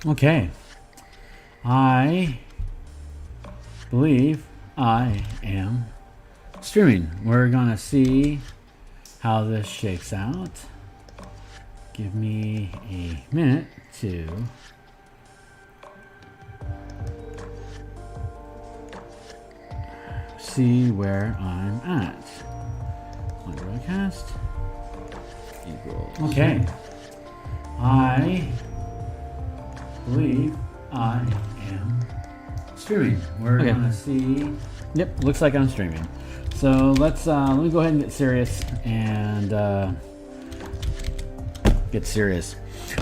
Okay. I believe I am streaming. We're gonna see how this shakes out. Give me a minute to see where I'm at. On broadcast. Okay. I believe I am streaming. We're gonna see. Yep, looks like I'm streaming. So let me go ahead and get serious and get serious.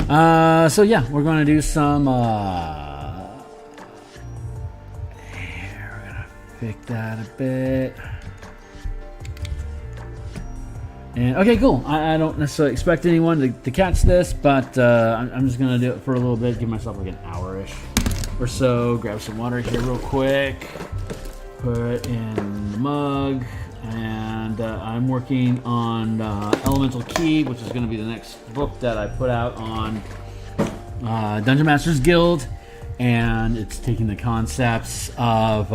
So yeah, we're gonna do some. Here, we're gonna fix that a bit. And okay, cool. I don't necessarily expect anyone to catch this, but I'm just gonna do it for a little bit. Give myself like an hour-ish or so. Grab some water here real quick. Put in the mug, and I'm working on Elemental Key, which is going to be the next book that I put out on Dungeon Masters Guild, and it's taking the concepts of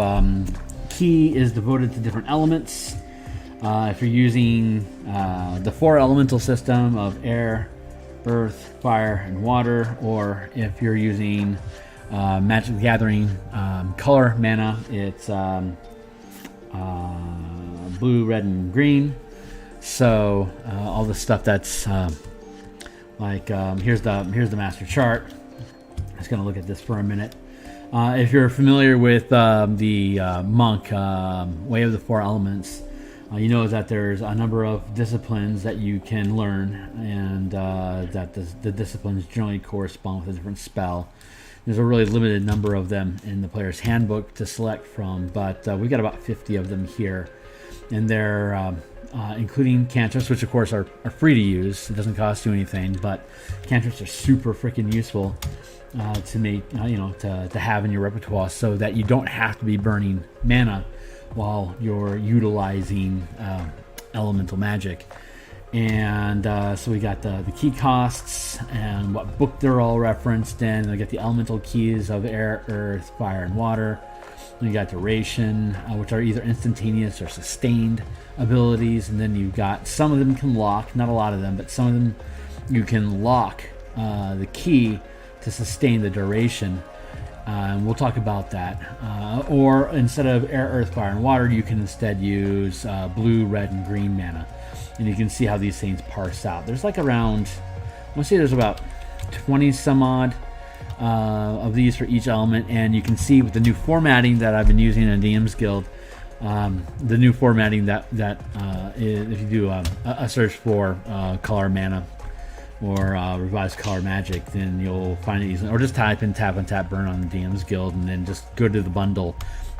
Key is devoted to different elements. If you're using the 4 elemental system of air, earth, fire, and water, or if you're using Magic the Gathering color mana, it's blue, red, and green. So all the stuff that's here's the master chart. I'm just gonna look at this for a minute. If you're familiar with the monk way of the 4 elements, you know that there's a number of disciplines that you can learn, and that the disciplines generally correspond with a different spell. There's a really limited number of them in the player's handbook to select from, but we got about 50 of them here, and they're including cantrips, which of course are free to use. It doesn't cost you anything, but cantrips are super freaking useful to make to have in your repertoire, so that you don't have to be burning mana while you're utilizing elemental magic. And so we got the key costs and what book they're all referenced in. We got the elemental keys of air, earth, fire, and water. We got duration, which are either instantaneous or sustained abilities. And then you've got some of them can lock, not a lot of them, but some of them you can lock the key to sustain the duration. And we'll talk about that. Or instead of air, earth, fire, and water, you can instead use blue, red, and green mana. And you can see how these things parse out. There's like around, I want to say there's about 20 some odd of these for each element. And you can see with the new formatting that I've been using in DMsGuild, the new formatting that is, if you do a search for color mana or revised color magic, then you'll find it easily. Or just type in Tap Untap Burn on the DMsGuild, and then just go to the bundle,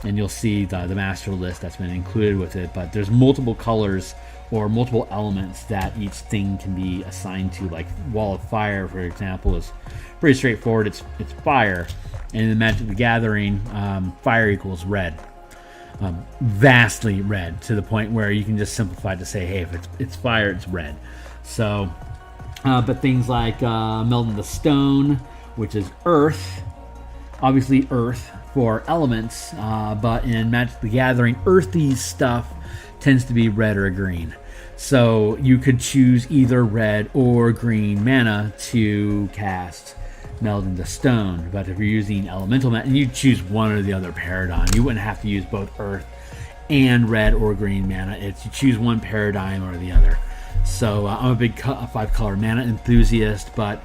and you'll see the master list that's been included with it. But there's multiple colors or multiple elements that each thing can be assigned to. Like Wall of Fire, for example, is pretty straightforward. It's fire, and in the Magic the Gathering, fire equals red. Vastly red, to the point where you can just simplify to say, hey, if it's fire, it's red. So, but things like Meld into Stone, which is earth, obviously earth for elements, but in Magic the Gathering, earthy stuff tends to be red or green. So you could choose either red or green mana to cast Meld into Stone. But if you're using elemental mana, and you choose one or the other paradigm, you wouldn't have to use both earth and red or green mana. It's you choose one paradigm or the other. So I'm a big 5-color mana enthusiast, but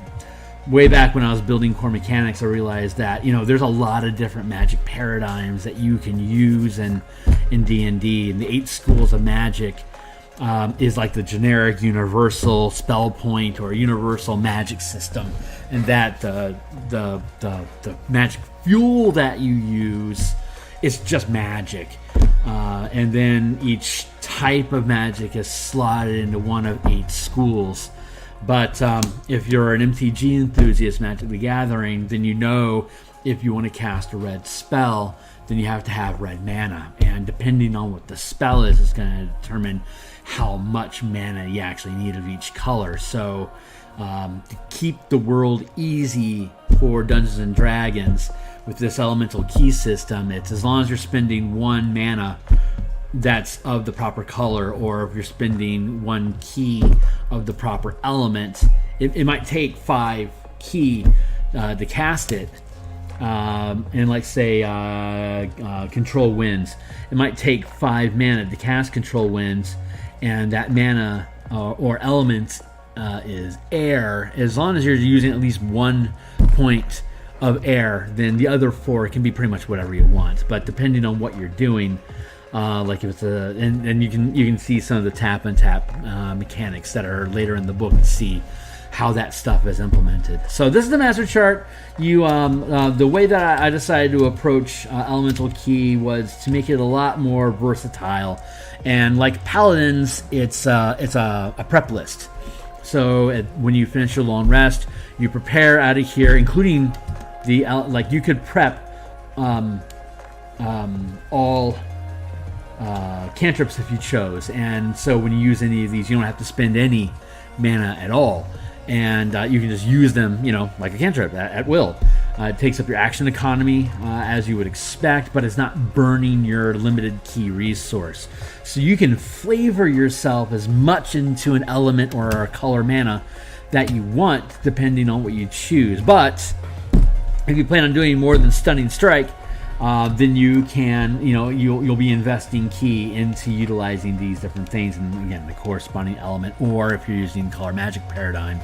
way back when I was building core mechanics, I realized that there's a lot of different magic paradigms that you can use in D&D, and the 8 schools of magic is like the generic universal spell point or universal magic system, and that the magic fuel that you use is just magic, and then each type of magic is slotted into one of 8 schools. But if you're an MTG enthusiast, Magic the Gathering, then if you want to cast a red spell, then you have to have red mana. And depending on what the spell is, it's going to determine how much mana you actually need of each color. So to keep the world easy for Dungeons and Dragons with this elemental key system, it's as long as you're spending 1 mana that's of the proper color, or if you're spending 1 key of the proper element, it might take 5 key to cast it. And like say Control Winds, it might take 5 mana to cast Control Winds, and that mana or element is air. As long as you're using at least 1 point of air, then the other 4 can be pretty much whatever you want. But depending on what you're doing, like if it's and you can see some of the tap and tap mechanics that are later in the book to see how that stuff is implemented. So this is the master chart. You the way that I decided to approach elemental key was to make it a lot more versatile, and like paladins, it's a prep list. So when you finish your long rest, you prepare out of here, including the like you could prep all cantrips if you chose, and so when you use any of these, you don't have to spend any mana at all, and you can just use them, like a cantrip at will. It takes up your action economy as you would expect, but it's not burning your limited key resource. So you can flavor yourself as much into an element or a color mana that you want, depending on what you choose. But if you plan on doing more than Stunning Strike, then you can, you'll be investing key into utilizing these different things, and again, the corresponding element, or if you're using color magic paradigm,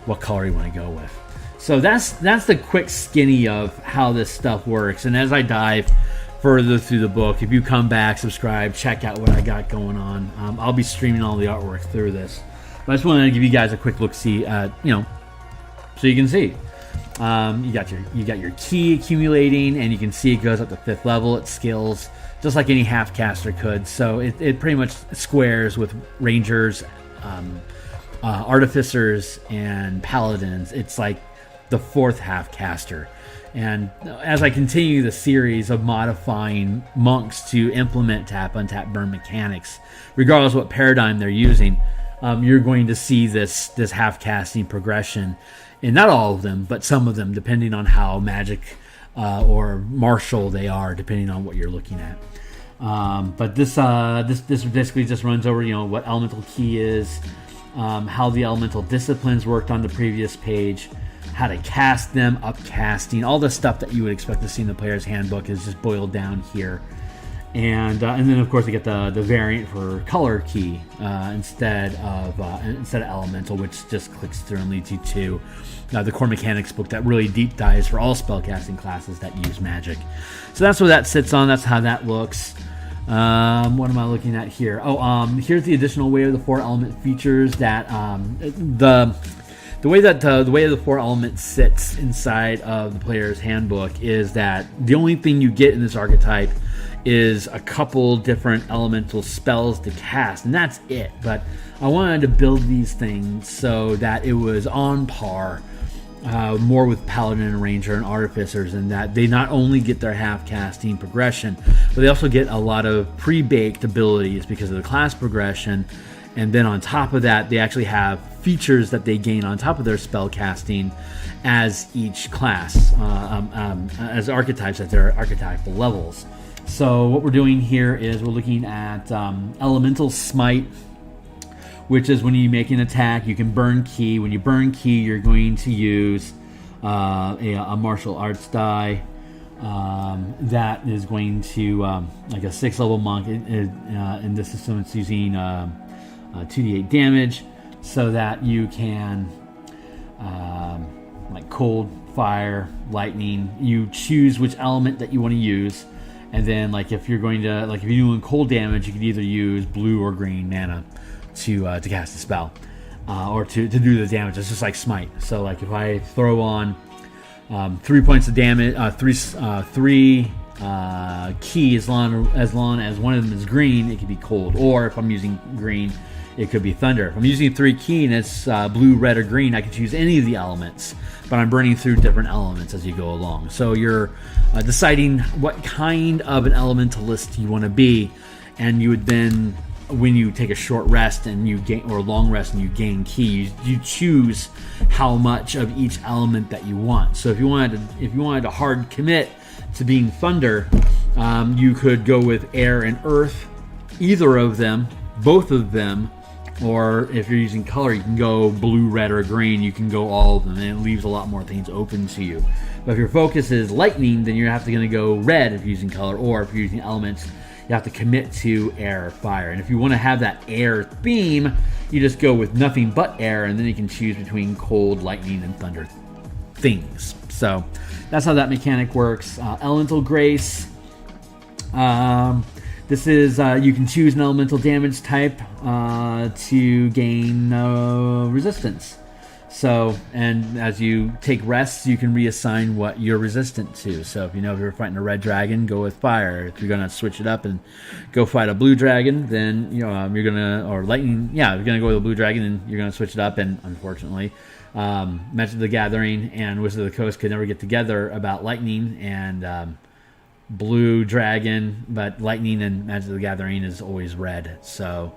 what color you want to go with. So that's the quick skinny of how this stuff works. And as I dive further through the book, if you come back, subscribe, check out what I got going on. I'll be streaming all the artwork through this, but I just wanted to give you guys a quick look see, so you can see. You got your key accumulating, and you can see it goes up to 5th level. It scales just like any half caster could. So it pretty much squares with rangers, artificers, and paladins. It's like the 4th half caster. And as I continue the series of modifying monks to implement Tap Untap Burn mechanics, regardless of what paradigm they're using, you're going to see this half casting progression. And not all of them, but some of them, depending on how magic or martial they are, depending on what you're looking at. But this basically just runs over, what elemental key is, how the elemental disciplines worked on the previous page, how to cast them, upcasting, all the stuff that you would expect to see in the player's handbook is just boiled down here. And then of course we get the variant for color key instead of elemental, which just clicks through and leads you to the core mechanics book that really deep dives for all spellcasting classes that use magic. So that's what that sits on. That's how that looks. What am I looking at here? Here's the additional Way of the 4 element features that the way the 4 elements sits inside of the player's handbook is that the only thing you get in this archetype is a couple different elemental spells to cast, and that's it. But I wanted to build these things so that it was on par more with Paladin and Ranger and Artificers, and that they not only get their half casting progression, but they also get a lot of pre-baked abilities because of the class progression. And then on top of that, they actually have features that they gain on top of their spell casting as each class, as archetypes at their archetypal levels. So what we're doing here is we're looking at Elemental Smite, which is when you make an attack, you can burn key. When you burn key, you're going to use a martial arts die that is going to, like a 6th level monk. In this system, it's using 2d8 damage, so that you can, like cold, fire, lightning. You choose which element that you want to use. And then, like if you're doing cold damage, you can either use blue or green mana to cast a spell, or to do the damage. It's just like Smite. So, like if I throw on 3 points of damage, three key, as long as one of them is green, it could be cold. Or if I'm using green, it could be thunder. If I'm using 3 key and it's blue, red, or green, I could choose any of the elements, but I'm burning through different elements as you go along. So you're deciding what kind of an elementalist you want to be, and you would then when you take a short rest and you gain, or long rest and you gain ki, you choose how much of each element that you want. So if you wanted to hard commit to being thunder, you could go with air and earth, either of them, both of them, or if you're using color, you can go blue, red, or green. You can go all of them, and it leaves a lot more things open to you. But if your focus is lightning, then you're going to go red if you're using color, or if you're using elements, you have to commit to air or fire. And if you want to have that air theme, you just go with nothing but air, and then you can choose between cold, lightning, and thunder things. So that's how that mechanic works. Elemental Grace. This is, you can choose an elemental damage type to gain resistance. So, and as you take rests, you can reassign what you're resistant to. So if you're fighting a red dragon, go with fire. If you're going to switch it up and go fight a blue dragon, then you're going to, or lightning, you're going to go with a blue dragon, and you're going to switch it up. And unfortunately, Magic of the Gathering and Wizard of the Coast could never get together about lightning and blue dragon, but lightning and Magic of the Gathering is always red. So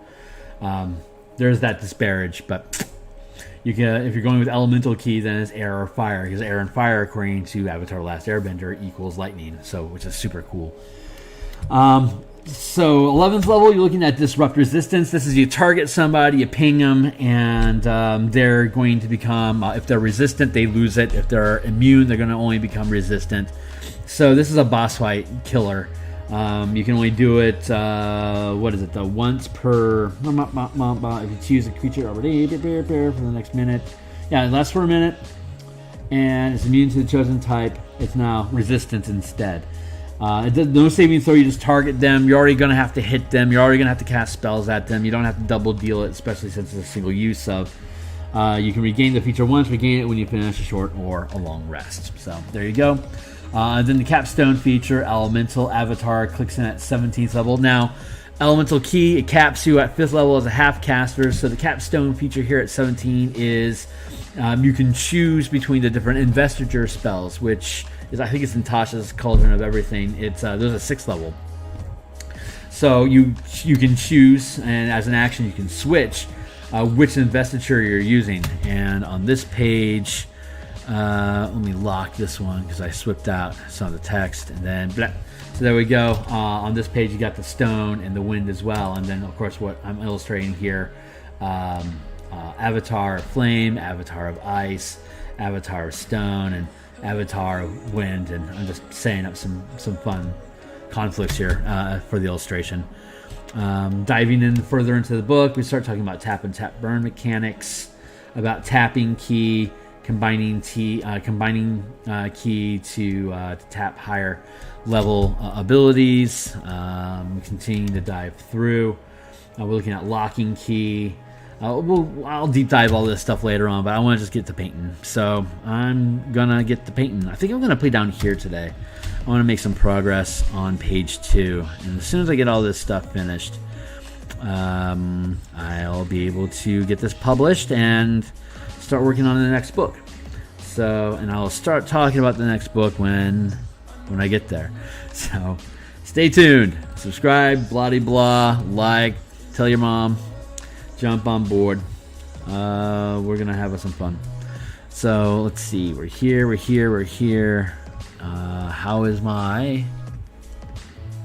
there's that disparage. But you can, if you're going with elemental ki, then it's air or fire, because air and fire, according to Avatar: Last Airbender, equals lightning. So, which is super cool. So 11th level, you're looking at Disrupt Resistance. This is you target somebody, you ping them, and they're going to become, if they're resistant, they lose it. If they're immune, they're going to only become resistant. So this is a boss fight killer. You can only do it, once per, if you choose a creature already, for the next minute. Yeah, it lasts for a minute, and it's immune to the chosen type. It's now resistance instead. It does no saving throw, you just target them. You're already going to have to hit them. You're already going to have to cast spells at them. You don't have to double deal it, especially since it's a single use of. You can regain the feature once, regain it when you finish a short or a long rest. So there you go. Then the capstone feature, Elemental Avatar, clicks in at 17th level. Now, Elemental Ki, it caps you at 5th level as a half caster. So the capstone feature here at 17 is you can choose between the different investiture spells, which is, I think it's in Tasha's Cauldron of Everything. It's there's a 6th level. So you can choose, and as an action you can switch which investiture you're using. And on this page, let me lock this one because I swapped out some of the text, and then blah. So there we go. On this page you got the stone and the wind as well, and then of course what I'm illustrating here, Avatar of Flame, Avatar of Ice, Avatar of Stone, and Avatar of Wind. And I'm just setting up some fun conflicts here for the illustration. Diving in further into the book, we start talking about Tap Untap Burn mechanics, about tapping ki, combining ki to tap higher level abilities. Continuing to dive through. We're looking at locking ki. I'll deep dive all this stuff later on, but I want to just get to painting. So I'm gonna get to painting. I think I'm gonna play down here today. I want to make some progress on page 2, and as soon as I get all this stuff finished, I'll be able to get this published and start working on the next book. So, and I'll start talking about the next book when I get there. So stay tuned, subscribe, blah de blah, like, tell your mom, jump on board. We're gonna have some fun. So let's see, we're here. How is my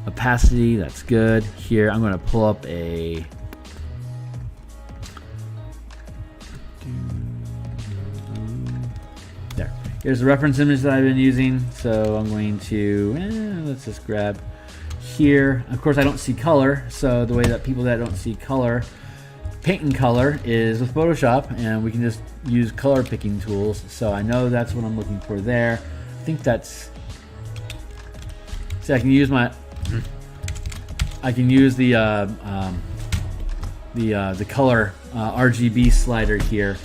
opacity? That's good. Here, I'm gonna pull up a there. Here's the reference image that I've been using. So I'm going to let's just grab here. Of course, I don't see color, so the way that people that don't see color paint in color is with Photoshop, and we can just use color picking tools. So I know that's what I'm looking for there. I think that's. See, I can use the color RGB slider here,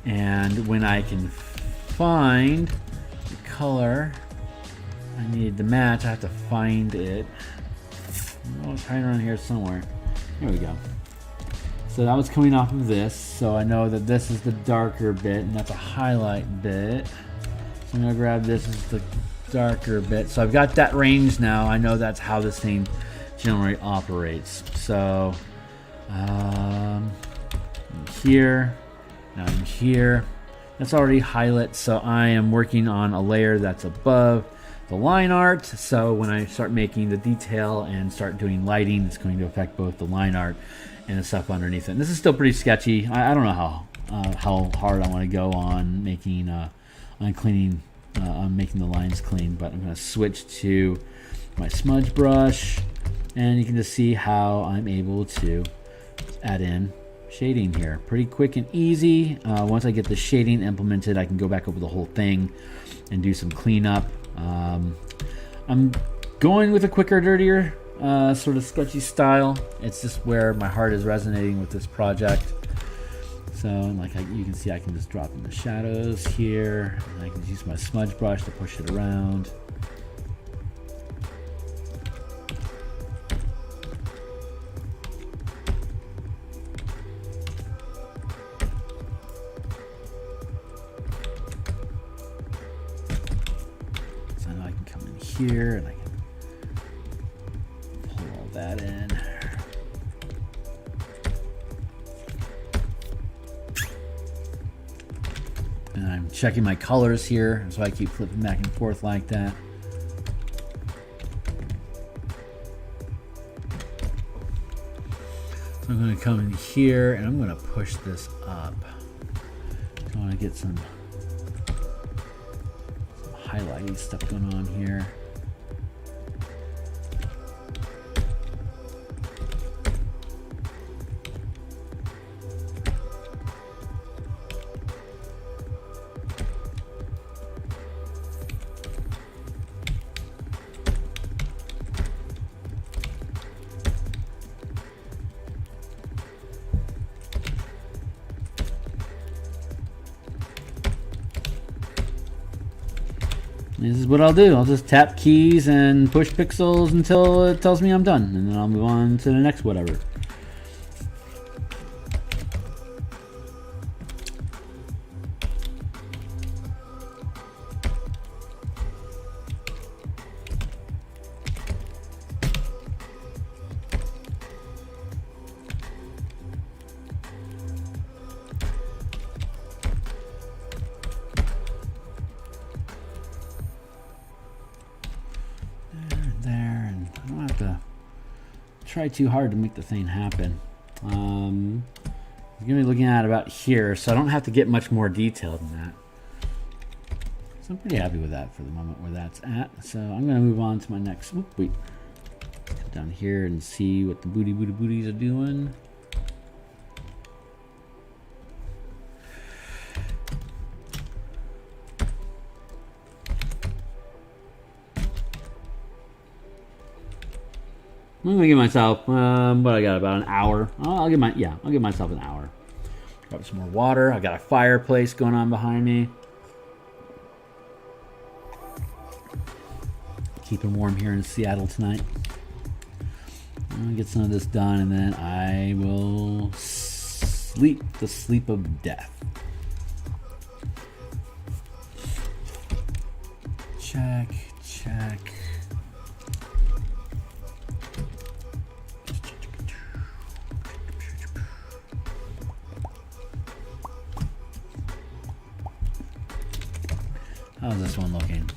and when I can find the color I need to match, I have to find it. Oh, it's hiding around here somewhere. Here we go. So that was coming off of this, so I know that this is the darker bit, and that's a highlight bit. So I'm gonna grab this as the darker bit. So I've got that range now. I know that's how this thing generally operates. So Here, now I'm here. That's already highlight, so I am working on a layer that's above the line art. So when I start making the detail and start doing lighting, it's going to affect both the line art and the stuff underneath it. And this is still pretty sketchy. I don't know how hard I want to go on making on making the lines clean, but I'm going to switch to my smudge brush, and you can just see how I'm able to add in shading here. Pretty quick and easy. Once I get the shading implemented, I can go back over the whole thing and do some cleanup. I'm going with a quicker, dirtier, sort of sketchy style. It's just where my heart is resonating with this project. So, like you can see, I can just drop in the shadows here, and I can use my smudge brush to push it around. So now I can come in here and I can pull all that in. And I'm checking my colors here, so I keep flipping back and forth like that. So I'm going to come in here and I'm going to push this up. I want to get some highlighty stuff going on here. This is what I'll do. I'll just tap keys and push pixels until it tells me I'm done, and then I'll move on to the next whatever. There, and I don't have to try too hard to make the thing happen. I'm gonna be looking at about here, so I don't have to get much more detailed than that. So I'm pretty happy with that for the moment where that's at. So I'm gonna move on to my next. Oop, wait, come down here and see what the booties are doing. I'm gonna give myself, what I got, about an hour. I'll give myself an hour. Grab some more water. I got a fireplace going on behind me. Keeping warm here in Seattle tonight. I'm gonna get some of this done, and then I will sleep the sleep of death. Check, check. How's this one looking?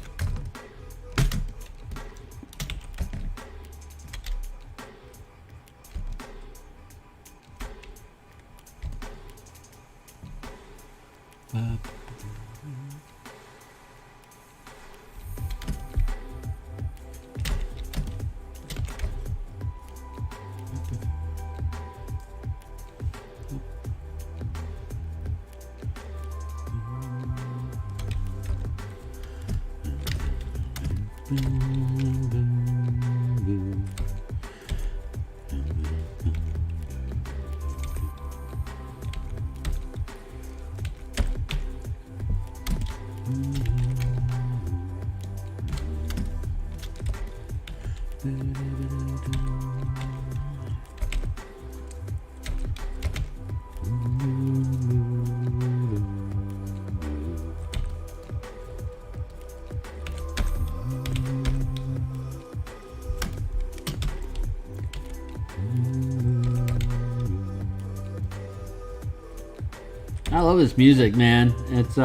I love this music, man. It's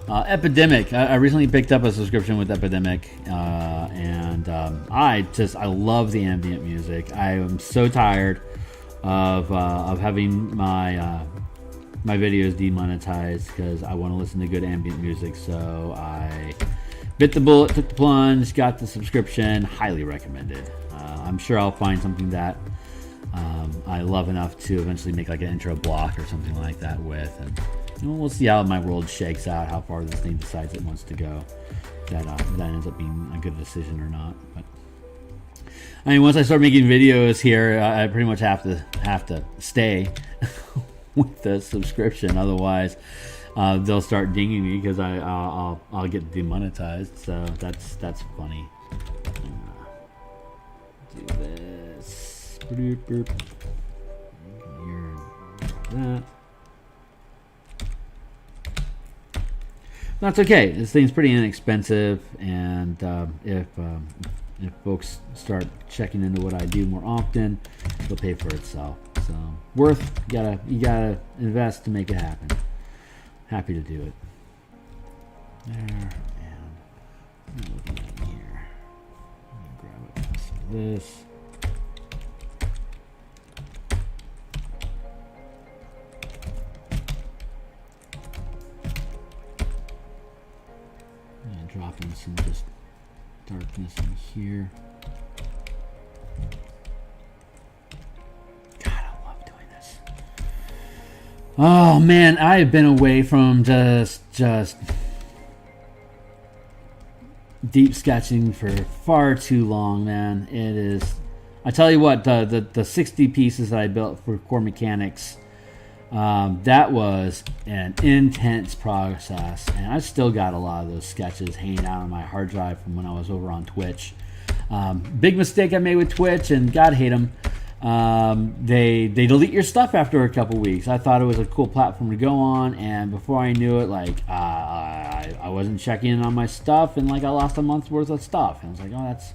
Epidemic. I recently picked up a subscription with Epidemic, and I love the ambient music. I am so tired of having my videos demonetized because I want to listen to good ambient music. So I bit the bullet, took the plunge, got the subscription. Highly recommended. I'm sure I'll find something that I love enough to eventually make like an intro block or something like that with, and we'll see how my world shakes out, how far this thing decides it wants to go. That ends up being a good decision or not. But I mean, once I start making videos here, I pretty much have to stay with the subscription. Otherwise, they'll start dinging me because I'll get demonetized. So that's funny. Do this. Here, that. That's okay. This thing's pretty inexpensive, and if folks start checking into what I do more often, it'll pay for itself. So worth. You gotta invest to make it happen. Happy to do it. There, and I'm looking at here. Let me grab this. Dropping some just darkness in here. God, I love doing this. Oh man, I have been away from just deep sketching for far too long, man. It is. I tell you what, the 60 pieces that I built for core mechanics. That was an intense process, and I still got a lot of those sketches hanging out on my hard drive from when I was over on Twitch. Big mistake I made with Twitch, and God hate them. They delete your stuff after a couple weeks. I thought it was a cool platform to go on, and before I knew it, like I wasn't checking in on my stuff, and like I lost a month's worth of stuff. And I was like, oh, that's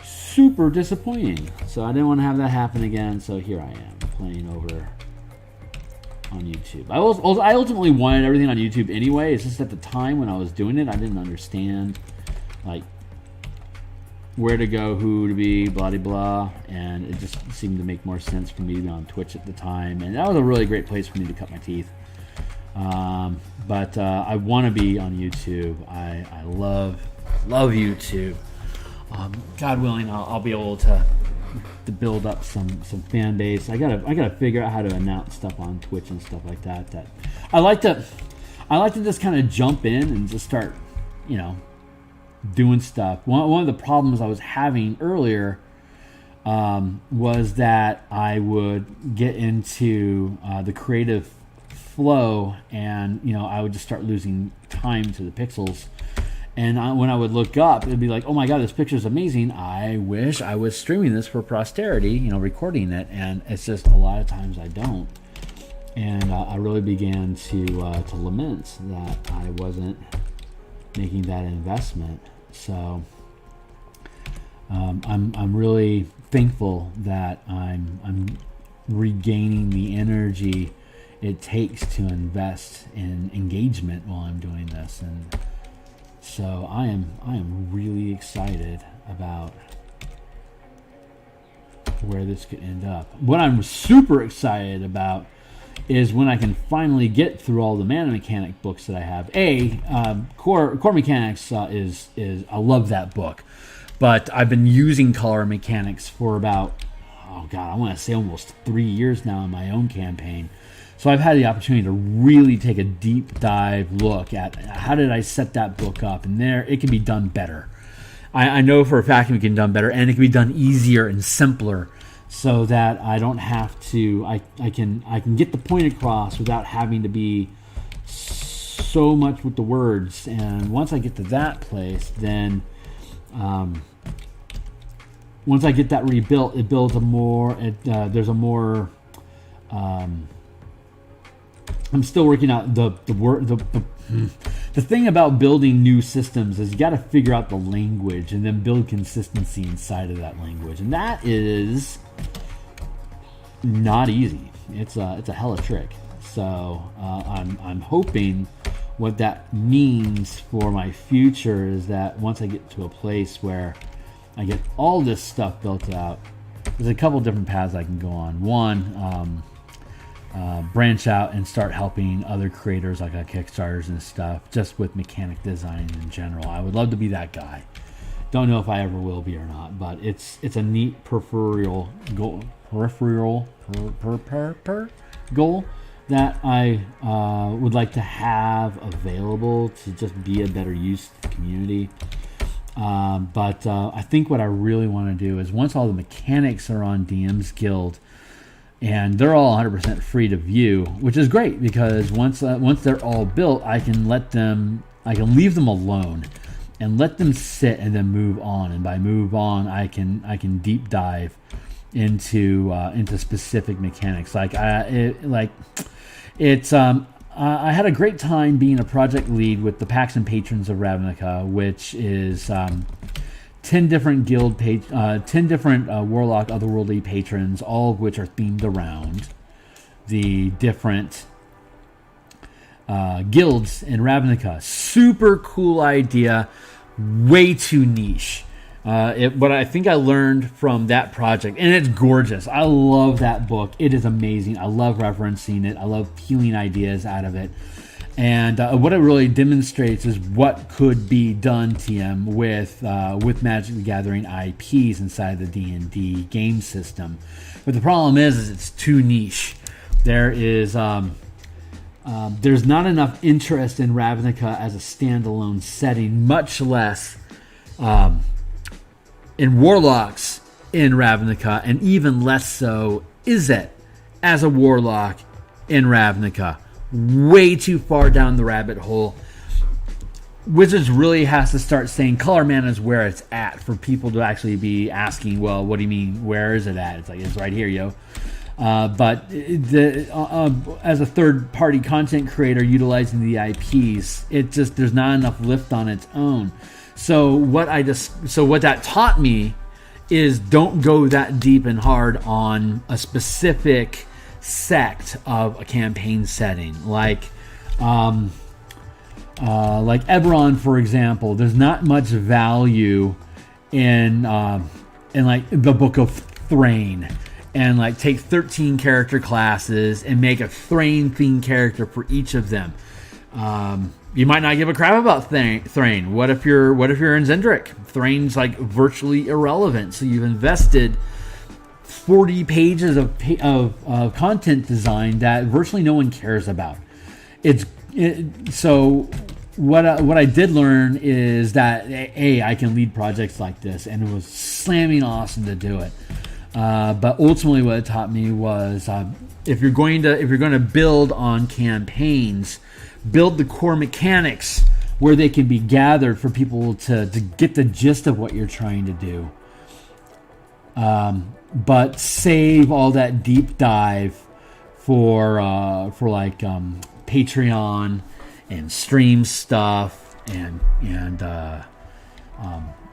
super disappointing. So I didn't want to have that happen again. So here I am playing over on YouTube. I ultimately wanted everything on YouTube anyway. It's just at the time when I was doing it, I didn't understand like where to go, who to be, blah de blah, and it just seemed to make more sense for me to be on Twitch at the time, and that was a really great place for me to cut my teeth. But I want to be on YouTube. I love YouTube. God willing, I'll be able to build up some fan base. I gotta figure out how to announce stuff on Twitch and stuff like that. That I like to just kind of jump in and just start, doing stuff. One of the problems I was having earlier was that I would get into the creative flow, and I would just start losing time to the pixels. And when I would look up, it'd be like, oh my God, this picture is amazing. I wish I was streaming this for posterity, recording it. And it's just a lot of times I don't. And I really began to lament that I wasn't making that investment. So I'm really thankful that I'm regaining the energy it takes to invest in engagement while I'm doing this. And so I am really excited about where this could end up. What I'm super excited about is when I can finally get through all the mana mechanic books that I have. Core Mechanics is I love that book, but I've been using color mechanics for about I want to say almost 3 years now in my own campaign. So I've had the opportunity to really take a deep dive look at how did I set that book up, and there it can be done better. I know for a fact it can be done better, and it can be done easier and simpler, so that I don't have to. I can get the point across without having to be so much with the words. And once I get to that place, then once I get that rebuilt, it builds a more. There's a more. I'm still working out the thing about building new systems is you got to figure out the language and then build consistency inside of that language, and that is not easy. It's a hella trick. So I'm hoping what that means for my future is that once I get to a place where I get all this stuff built out, there's a couple different paths I can go on. One, branch out and start helping other creators like Kickstarters and stuff, just with mechanic design in general. I would love to be that guy. Don't know if I ever will be or not, but it's a neat peripheral goal that I would like to have available to just be a better use to the community. But I think what I really want to do is once all the mechanics are on DMsGuild, and they're all 100% free to view, which is great because once they're all built, I can leave them alone and let them sit and then move on. And by move on, I can deep dive into specific mechanics. I had a great time being a project lead with the Pax and Patrons of Ravnica, which is 10 different guild 10 different Warlock Otherworldly patrons, all of which are themed around the different guilds in Ravnica. Super cool idea, way too niche. What I think I learned from that project, and it's gorgeous. I love that book. It is amazing. I love referencing it. I love peeling ideas out of it. And what it really demonstrates is what could be done, TM, with Magic the Gathering IPs inside the D&D game system. But the problem is it's too niche. There's not enough interest in Ravnica as a standalone setting, much less in Warlocks in Ravnica, and even less so Izzet as a Warlock in Ravnica. Way too far down the rabbit hole. Wizards really has to start saying color mana is where it's at for people to actually be asking, well, what do you mean, where is it at? It's like, it's right here, yo. But as a third-party content creator utilizing the IPs, there's not enough lift on its own. So what that taught me is don't go that deep and hard on a specific sect of a campaign setting, like Eberron, for example. There's not much value in like the Book of Thrain, and like take 13 character classes and make a Thrain themed character for each of them. You might not give a crap about Thrain. What if you're in Zendrick? Thrain's like virtually irrelevant. So you've invested 40 pages of content design that virtually no one cares about. So what I did learn is that I can lead projects like this, and it was slamming awesome to do it. But ultimately, what it taught me was if you're going to build on campaigns, build the core mechanics where they can be gathered for people to get the gist of what you're trying to do. But save all that deep dive for like Patreon and stream stuff and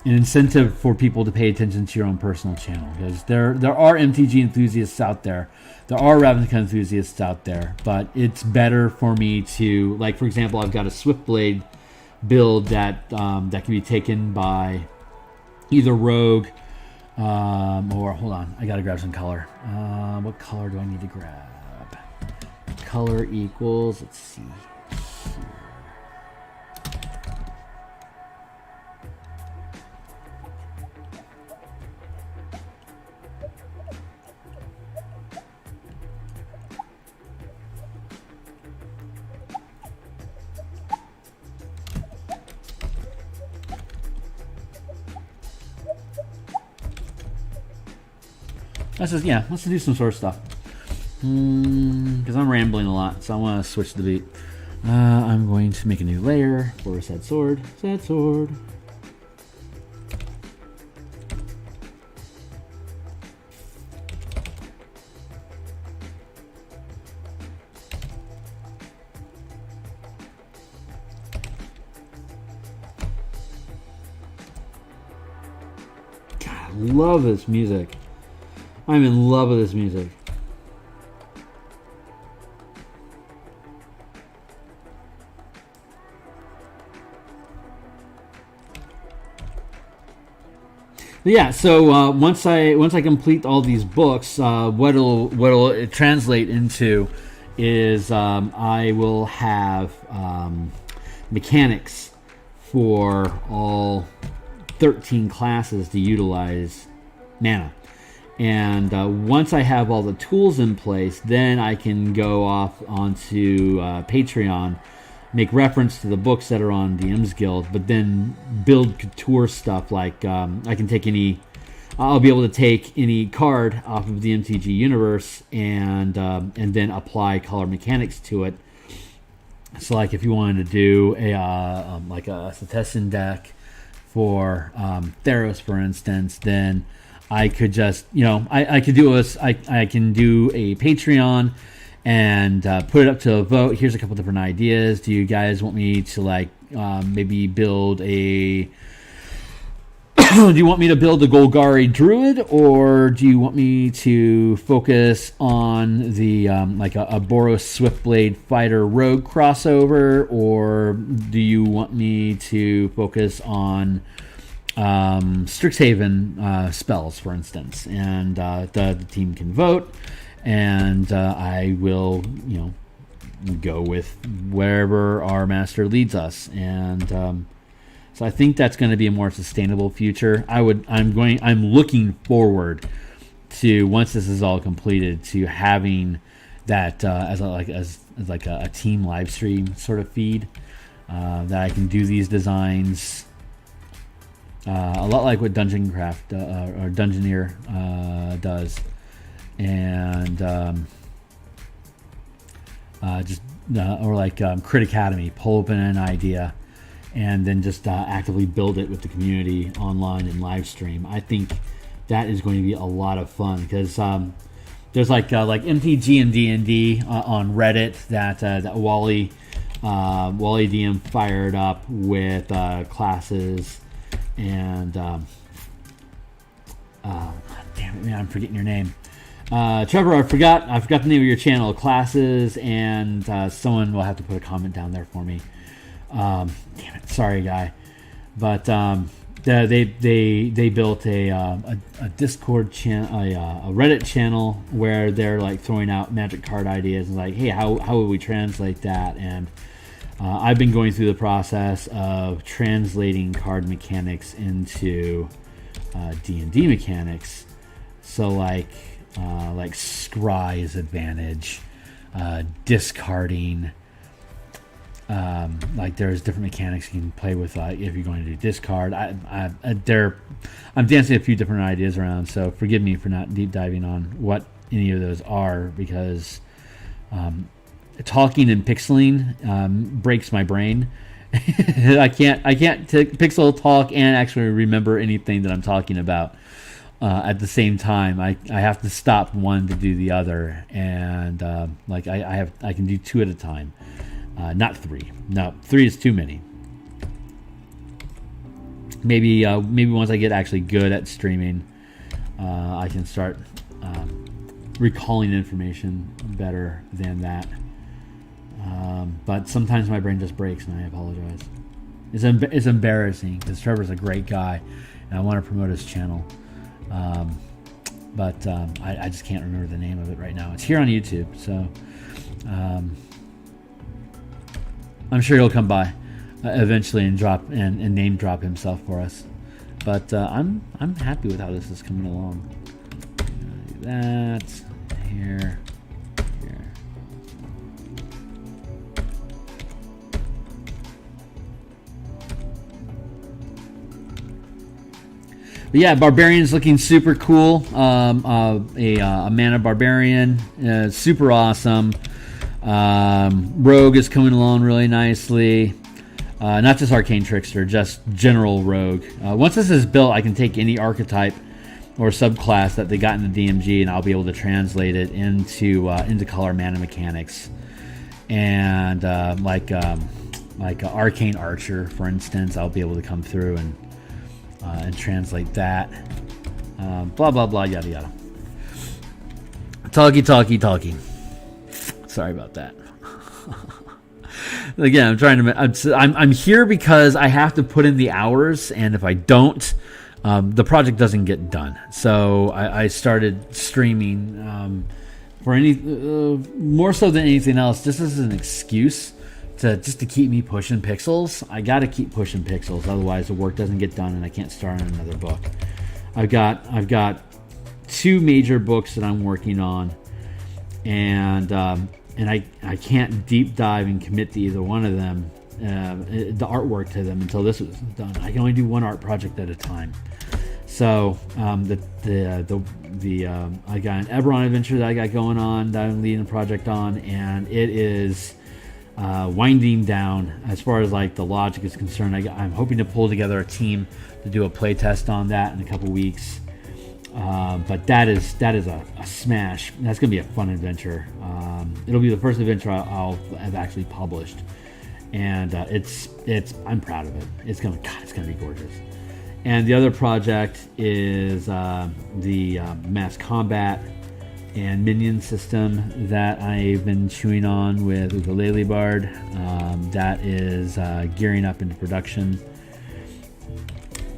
an incentive for people to pay attention to your own personal channel, because there are MTG enthusiasts out there. There are Ravnica enthusiasts out there, but it's better for me to, like, for example, I've got a Swiftblade build that can be taken by either Rogue or, hold on, I gotta grab some color. What color do I need to grab? Color equals, let's see here. Let's do some sort of stuff. Because I'm rambling a lot, so I want to switch the beat. I'm going to make a new layer for a sad sword. Sad sword. God, I love this music. I'm in love with this music. Yeah, so once I complete all these books, what'll translate into is I will have mechanics for all 13 classes to utilize mana. And once I have all the tools in place, then I can go off onto Patreon, make reference to the books that are on DMsGuild, but then build couture stuff like I can take I'll be able to take any card off of the MTG universe and then apply color mechanics to it. So like if you wanted to do like a Setessan deck for Theros, for instance, then I could just, I can do a Patreon and put it up to a vote. Here's a couple different ideas. Do you guys want me to maybe build a do you want me to build a Golgari Druid, or do you want me to focus on the like a Boros Swiftblade Fighter Rogue crossover, or do you want me to focus on Strixhaven spells, for instance? And the team can vote, and I will, go with wherever our master leads us. And so I think that's going to be a more sustainable future. I'm looking forward to, once this is all completed, to having that as a team live stream sort of feed that I can do these designs a lot like what Dungeon Craft or Dungeoneer does, and or like Crit Academy, pull open an idea and then just actively build it with the community online and live stream. I think that is going to be a lot of fun, because there's like MTG and D&D on Reddit that Wally DM fired up with classes and damn it, man, I'm forgetting your name. Trevor, I forgot the name of your channel, classes, and someone will have to put a comment down there for me. Damn it, sorry, guy. But they built a Discord channel, a Reddit channel where they're like throwing out magic card ideas and like, hey, how would we translate that? And I've been going through the process of translating card mechanics into D&D mechanics. So like Scry's advantage, discarding. Like there's different mechanics you can play with if you're going to do discard. I'm dancing a few different ideas around, so forgive me for not deep diving on what any of those are, because talking and pixeling breaks my brain. I can't pixel talk and actually remember anything that I'm talking about at the same time. I have to stop one to do the other, and I can do two at a time. Not three. No, three is too many. Maybe once I get actually good at streaming, I can start recalling information better than that. But sometimes my brain just breaks, and I apologize. It's embarrassing, because Trevor's a great guy, and I want to promote his channel. But I just can't remember the name of it right now. It's here on YouTube, so. I'm sure he'll come by eventually and name drop himself for us. But I'm happy with how this is coming along. Do that here. But yeah, Barbarian's looking super cool. A mana Barbarian, super awesome. Rogue is coming along really nicely. Not just Arcane Trickster, just general Rogue. Once this is built, I can take any archetype or subclass that they got in the DMG, and I'll be able to translate it into color mana mechanics. And like Arcane Archer, for instance, I'll be able to come through and translate that. Blah blah blah, yada yada. Talky. Sorry about that. Again, I'm here because I have to put in the hours, and if I don't, the project doesn't get done. So I started streaming for any more so than anything else. This is an excuse to keep me pushing pixels. I got to keep pushing pixels, otherwise the work doesn't get done and I can't start on another book. I've got 2 major books that I'm working on, and I can't deep dive and commit to either one of them, the artwork to them, until this is done. I can only do one art project at a time. So I got an Eberron adventure that I got going on, that I'm leading a project on, and it is winding down as far as like the logic is concerned. I'm hoping to pull together a team to do a play test on that in a couple weeks. But that is a smash. That's gonna be a fun adventure. It'll be the first adventure I'll have actually published, and I'm proud of it. It's gonna be gorgeous. And the other project is the mass combat and minion system that I've been chewing on with Ukulele Bard. That is gearing up into production,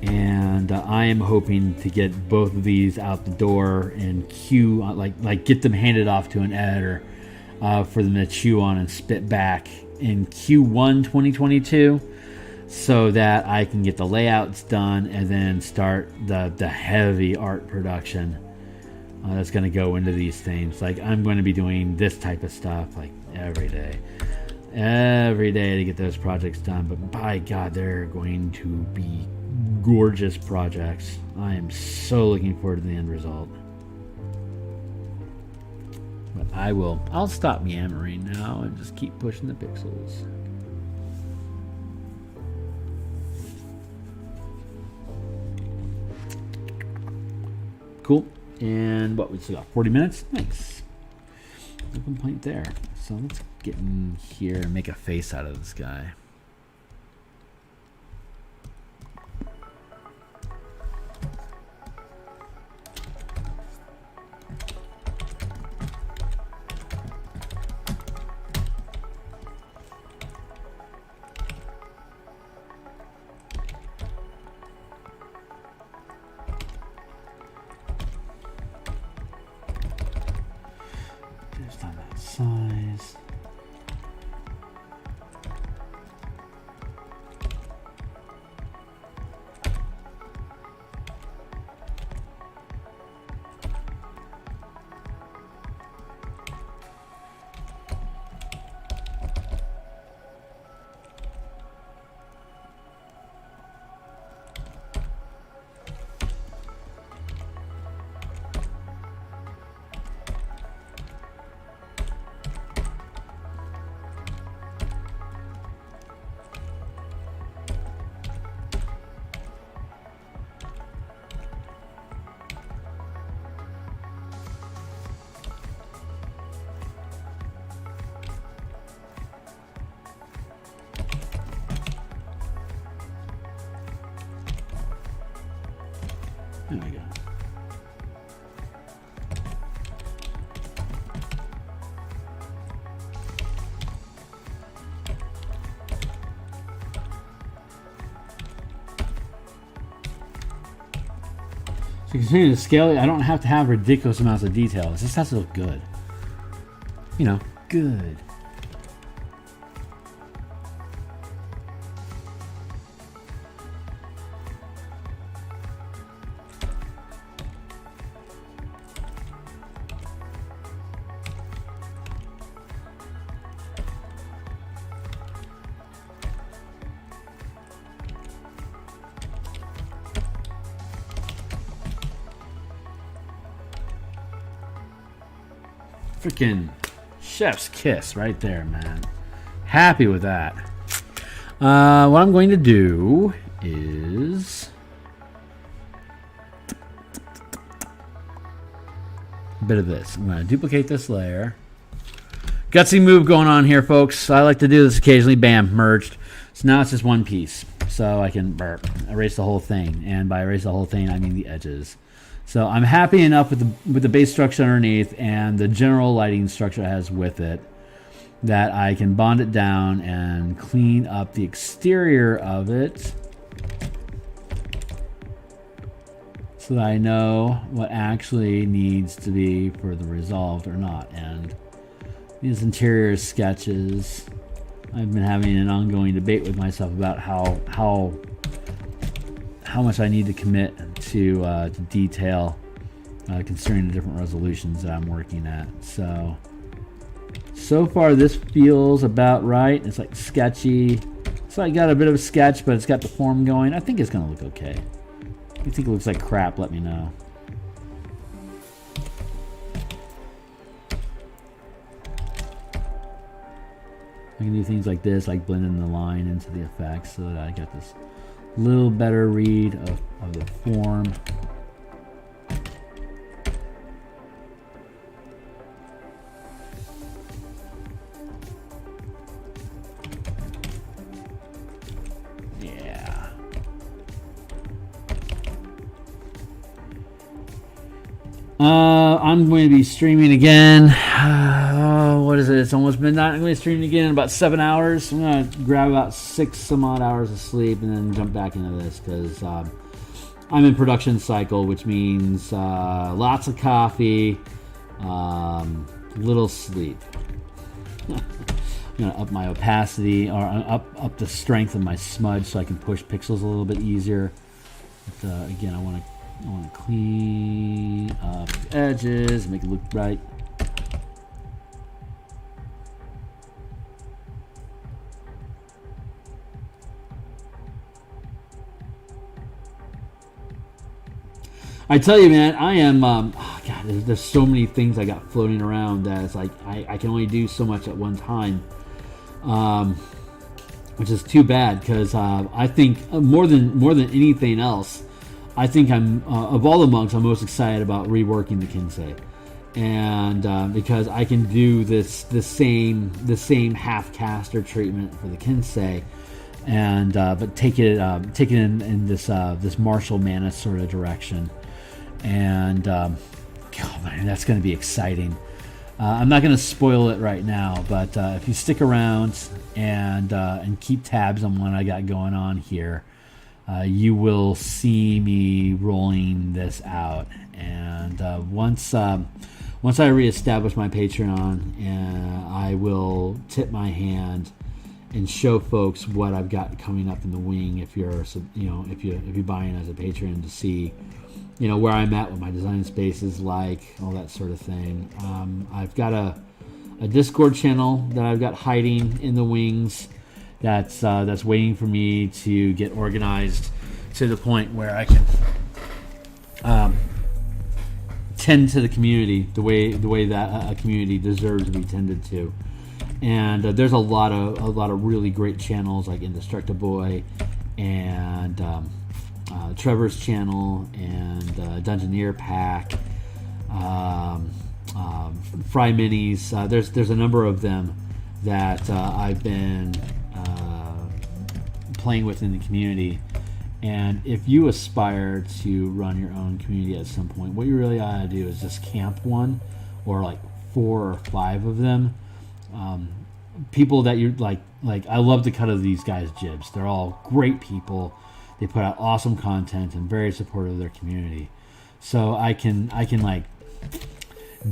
and I am hoping to get both of these out the door and get them handed off to an editor for them to chew on and spit back in Q1 2022, so that I can get the layouts done and then start the heavy art production that's going to go into these things. Like, I'm going to be doing this type of stuff like every day to get those projects done. But by God, they're going to be gorgeous projects. I am so looking forward to the end result. But I'll stop yammering now and just keep pushing the pixels. Cool. And we still got 40 minutes. Nice. No complaint there. So let's get in here and make a face out of this guy. Just on that size. There we go. So continue to scale it. I don't have to have ridiculous amounts of details. This has to look good. You know, good. Freaking chef's kiss right there, man. Happy with that. What I'm going to do is a bit of this. I'm going to duplicate this layer. Gutsy move going on here, folks. I like to do this occasionally. Bam, merged. So now it's just one piece. So I can erase the whole thing. And by erase the whole thing, I mean the edges. So I'm happy enough with the base structure underneath and the general lighting structure it has with it that I can bond it down and clean up the exterior of it. so that I know what actually needs to be further resolved or not. And these interior sketches, I've been having an ongoing debate with myself about how much I need to commit to detail, considering the different resolutions that I'm working at. So far this feels about right. It's like sketchy. So I got a bit of a sketch, but it's got the form going. I think it's gonna look okay. If you think it looks like crap, let me know. I can do things like this, like blending the line into the effects, so that I get this little better read of the form. Yeah. I'm going to be streaming again. What is it? It's almost midnight. I'm going to be streaming again in about 7 hours. I'm going to grab about 6 some odd hours of sleep and then jump back into this, because I'm in production cycle, which means lots of coffee, little sleep. I'm going to up my opacity, or up the strength of my smudge so I can push pixels a little bit easier. But, again, I want to clean up the edges, make it look right. I tell you, man, I am, God, there's so many things I got floating around that it's like I can only do so much at one time, which is too bad, because I think more than anything else, I think I'm, of all the monks, I'm most excited about reworking the Kinsei. And because I can do the same half caster treatment for the Kinsei, and but take it in this martial mana sort of direction. And God, man, that's going to be exciting. I'm not going to spoil it right now, but if you stick around and keep tabs on what I got going on here, you will see me rolling this out. And once I reestablish my Patreon, I will tip my hand and show folks what I've got coming up in the wing. If you're buying as a patron, to see where I'm at, what my design space is like, all that sort of thing. I've got a Discord channel that I've got hiding in the wings that's waiting for me to get organized to the point where I can tend to the community the way that a community deserves to be tended to. And there's a lot of really great channels like Indestructible and Trevor's channel and Dungeoneer Pack, Fry Minis. There's a number of them that I've been playing with in the community. And if you aspire to run your own community at some point, what you really ought to do is just camp one, or like 4 or 5 of them. People that you like. I love the cut of these guys' jibs. They're all great people. They put out awesome content and very supportive of their community. So I can like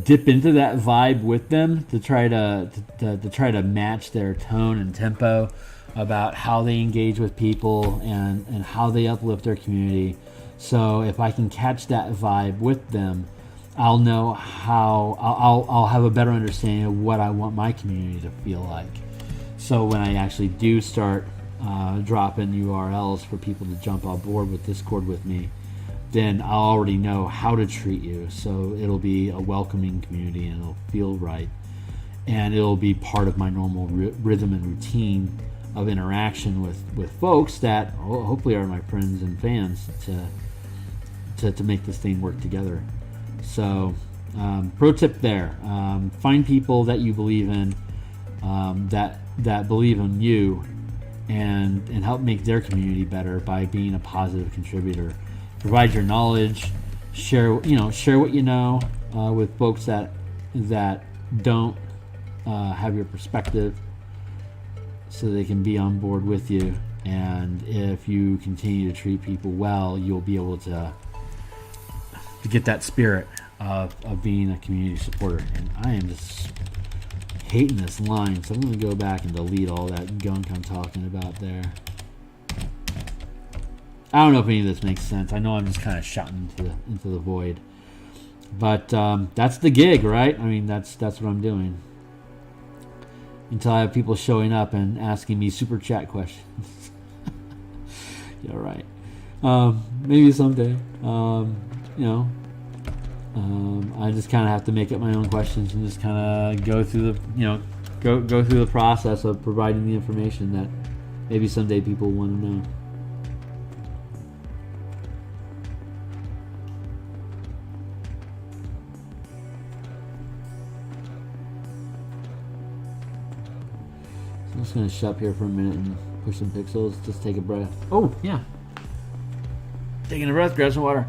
dip into that vibe with them to try to match their tone and tempo about how they engage with people and how they uplift their community. So if I can catch that vibe with them, I'll know how I'll have a better understanding of what I want my community to feel like. So when I actually do start dropping URLs for people to jump on board with Discord with me, then I'll already know how to treat you. So it'll be a welcoming community and it'll feel right. And it'll be part of my normal rhythm and routine of interaction with folks that hopefully are my friends and fans to make this thing work together. So pro tip there, find people that you believe in, that believe in you, and help make their community better by being a positive contributor. Provide your knowledge, share what you know with folks that don't have your perspective, so they can be on board with you. And if you continue to treat people well, you'll be able to to get that spirit of being a community supporter. And I am just hating this line, so I'm going to go back and delete all that gunk I'm talking about there. I don't know if any of this makes sense. I know I'm just kind of shouting into the void. But that's the gig, right? I mean, that's what I'm doing. Until I have people showing up and asking me super chat questions. Yeah, right. Maybe someday. I just kind of have to make up my own questions and just kind of go through the, go through the process of providing the information that maybe someday people want to know. I'm just going to shut up here for a minute and push some pixels. Just take a breath. Oh, yeah. Taking a breath, grab some water.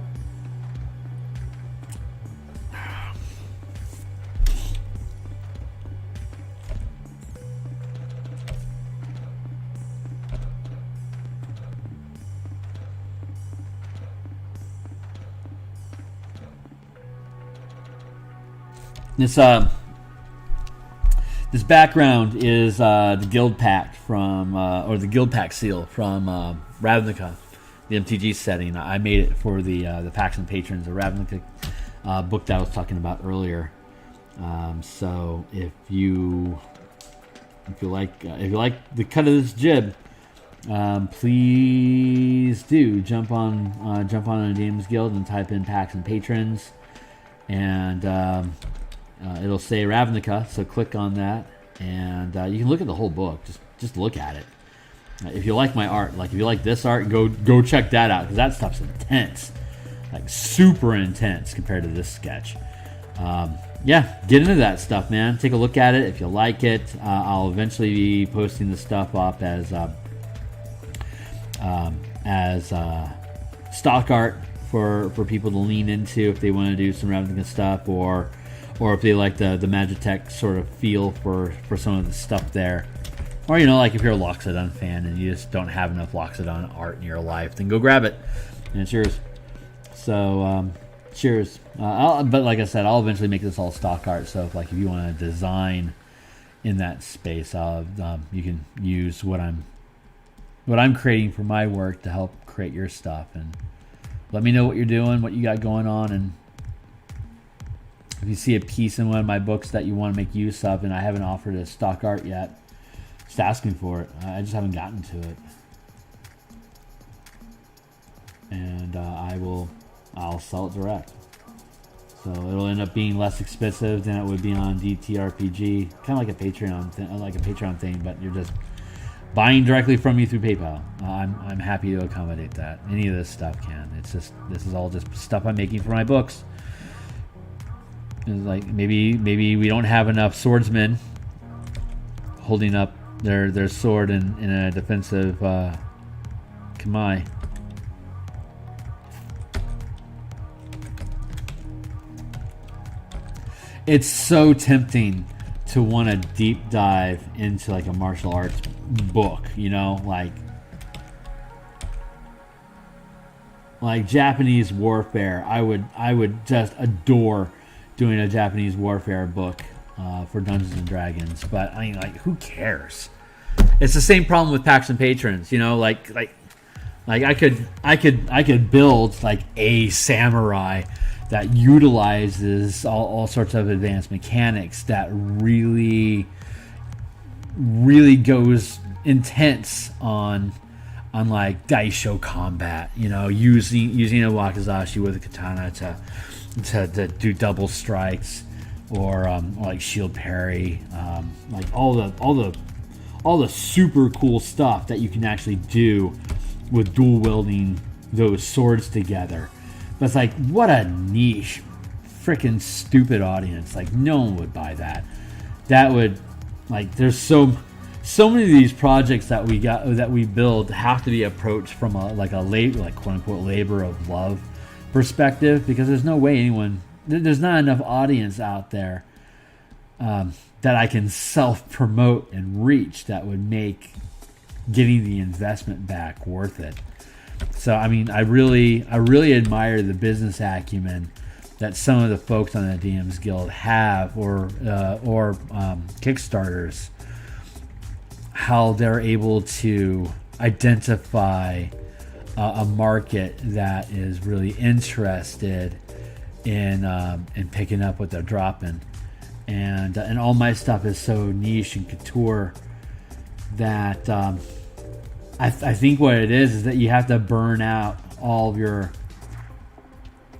This background is the guild pack from, or the guild pack seal from Ravnica, the MTG setting. I made it for the packs and patrons, the Ravnica book that I was talking about earlier. So if you like the cut of this jib, please do jump on a DMsGuild and type in packs and patrons, and it'll say Ravnica, so click on that, and you can look at the whole book. Just look at it. If you like my art, like if you like this art, go check that out, because that stuff's intense, like super intense compared to this sketch. Yeah, get into that stuff, man. Take a look at it. If you like it, I'll eventually be posting the stuff up as stock art for people to lean into if they want to do some Ravnica stuff, or if they like the Magitech sort of feel for some of the stuff there. Or, like if you're a Loxodon fan and you just don't have enough Loxodon art in your life, then go grab it, and it's yours. So, cheers. But like I said, I'll eventually make this all stock art, so if you want to design in that space, you can use what I'm creating for my work to help create your stuff. And let me know what you're doing, what you got going on, and if you see a piece in one of my books that you want to make use of and I haven't offered a stock art yet, just ask me for it. I just haven't gotten to it. And I'll sell it direct. So it'll end up being less expensive than it would be on DTRPG. Kind of like a Patreon thing, but you're just buying directly from me through PayPal. I'm happy to accommodate that. Any of this stuff can. This is all just stuff I'm making for my books. It's like maybe we don't have enough swordsmen holding up their sword in a defensive Kamai. It's so tempting to want to deep dive into like a martial arts book, like Japanese warfare. I would just adore doing a Japanese warfare book for Dungeons and Dragons, but I mean, who cares? It's the same problem with packs and patrons, like I could build like a samurai that utilizes all sorts of advanced mechanics that really goes intense on like daisho combat, using a wakizashi with a katana to do double strikes, or like shield parry, like all the super cool stuff that you can actually do with dual wielding those swords together. But it's like, what a niche, freaking stupid audience. Like, no one would buy that. That would, like, there's so many of these projects that we build have to be approached from a quote unquote labor of love perspective, because there's no way there's not enough audience out there that I can self-promote and reach that would make getting the investment back worth it. So I mean, I really admire the business acumen that some of the folks on the DMs Guild have, or Kickstarters, how they're able to identify a market that is really interested in picking up what they're dropping, and all my stuff is so niche and couture that I think what it is that you have to burn out all of your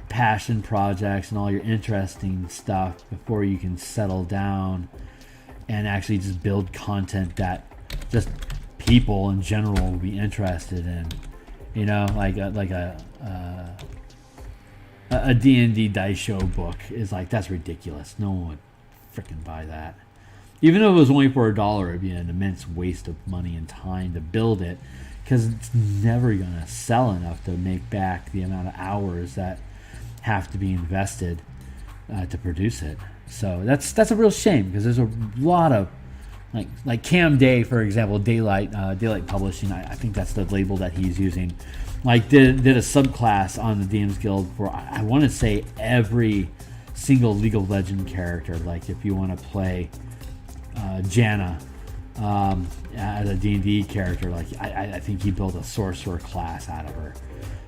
passion projects and all your interesting stuff before you can settle down and actually just build content that just people in general will be interested in. You know, like a D&D dice show book is like, that's ridiculous. No one would freaking buy that. Even if it was only for $1, it'd be an immense waste of money and time to build it, because it's never going to sell enough to make back the amount of hours that have to be invested to produce it. So that's a real shame, because there's a lot of like Cam Day, for example, Daylight Publishing. I think that's the label that he's using. Like did a subclass on the DMs Guild for, I want to say, every single League of Legends character. Like if you want to play Janna as a D&D character, like I think he built a sorcerer class out of her.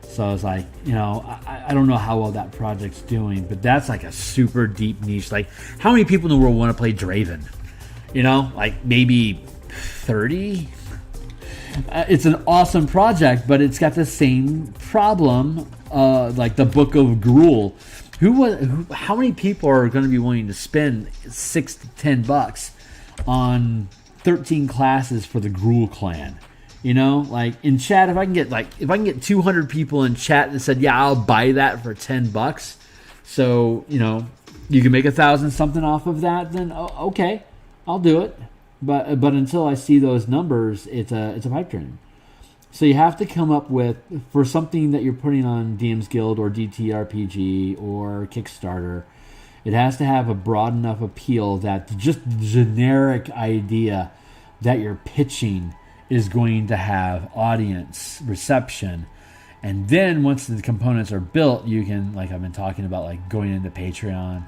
So I was like, I don't know how well that project's doing, but that's like a super deep niche. Like, how many people in the world want to play Draven? Like maybe 30. It's an awesome project, but it's got the same problem, like the Book of Gruul. How many people are going to be willing to spend $6 to $10 on 13 classes for the Gruul clan? Like in chat, if I can get 200 people in chat that said, yeah, I'll buy that for $10. So, you can make 1,000 something off of that, then okay, I'll do it. But until I see those numbers, it's a pipe dream. So you have to come up with, for something that you're putting on DMs Guild or DTRPG or Kickstarter, it has to have a broad enough appeal that just generic idea that you're pitching is going to have audience reception. And then once the components are built, you can, like I've been talking about, like going into Patreon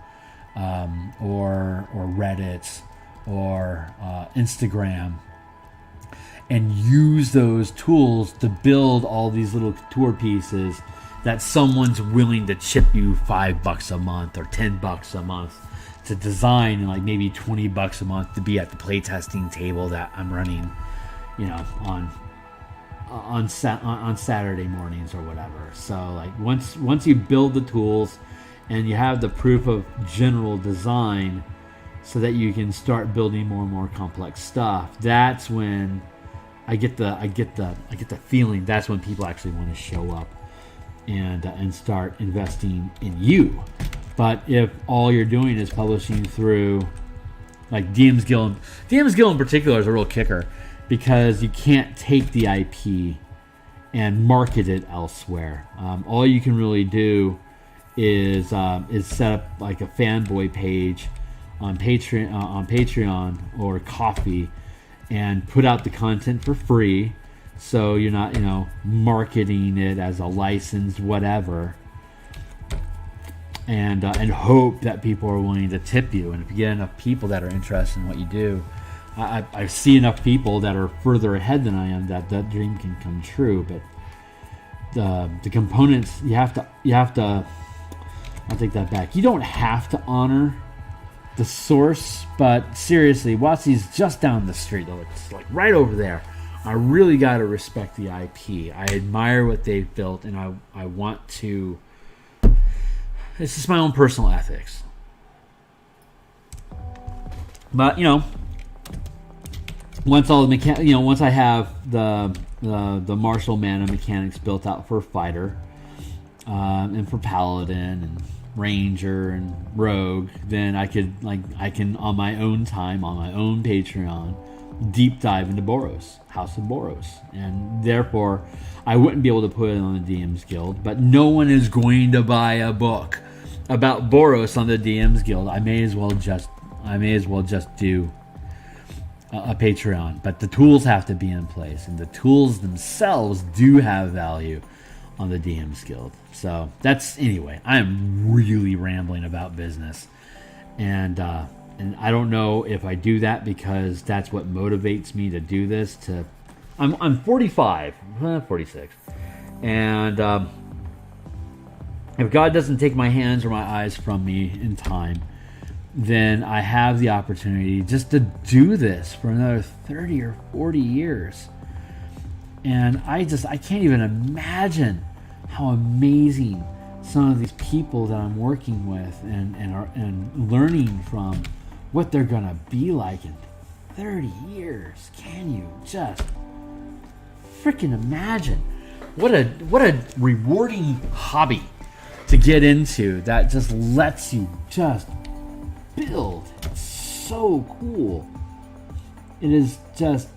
or Reddit or Instagram, and use those tools to build all these little couture pieces that someone's willing to chip you $5 a month or $10 a month to design, and like maybe $20 a month to be at the playtesting table that I'm running, on Saturday mornings or whatever. So like once you build the tools and you have the proof of general design, so that you can start building more and more complex stuff, that's when I get the feeling that's when people actually want to show up and start investing in you. But if all you're doing is publishing through like DMs Guild in particular is a real kicker, because you can't take the IP and market it elsewhere. All you can really do is set up like a fanboy page on Patreon or Ko-fi, and put out the content for free, so you're not marketing it as a licensed whatever, and hope that people are willing to tip you. And if you get enough people that are interested in what you do, I see enough people that are further ahead than I am that dream can come true. But the components, you have to I'll take that back. You don't have to honor the source, but seriously, WotC's just down the street, though. It's like right over there. I really got to respect the IP. I admire what they've built, and I want to. It's just my own personal ethics. But once all the once I have the martial mana mechanics built out for fighter, and for paladin and ranger and rogue, then I can on my own time, on my own Patreon, deep dive into Boros, House of Boros, and therefore I wouldn't be able to put it on the DMs Guild. But no one is going to buy a book about Boros on the DMs Guild. I may as well just do a Patreon. But the tools have to be in place, and the tools themselves do have value on the DMsGuild. So that's, anyway, I am really rambling about business, and I don't know if I do that because that's what motivates me to do this. I'm 45, 46, and if God doesn't take my hands or my eyes from me in time, then I have the opportunity just to do this for another 30 or 40 years. And I can't even imagine how amazing some of these people that I'm working with and learning from, what they're gonna be like in 30 years. Can you just freaking imagine? What a rewarding hobby to get into that just lets you just build. It's so cool. It is just.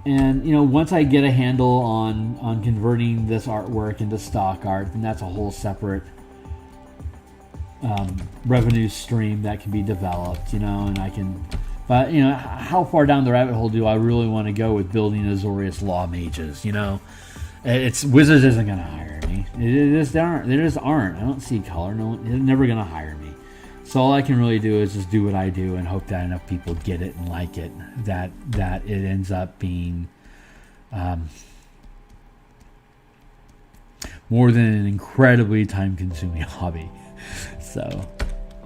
And once I get a handle on converting this artwork into stock art, then that's a whole separate revenue stream that can be developed. And I can, but how far down the rabbit hole do I really want to go with building Azorius Law Mages? It's Wizards isn't going to hire me. They just aren't. I don't see color. No, they're never going to hire me. So all I can really do is just do what I do and hope that enough people get it and like it, that it ends up being more than an incredibly time-consuming hobby. So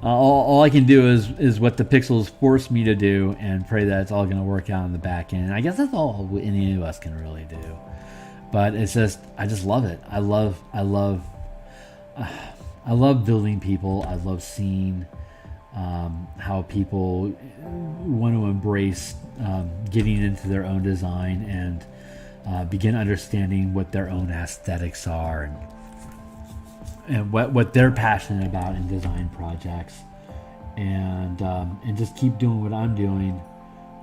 all I can do is what the pixels force me to do and pray that it's all going to work out in the back end. And I guess that's all any of us can really do. But it's just, I just love it. I love building people. I love seeing how people want to embrace getting into their own design and begin understanding what their own aesthetics are and what they're passionate about in design projects, and just keep doing what I'm doing.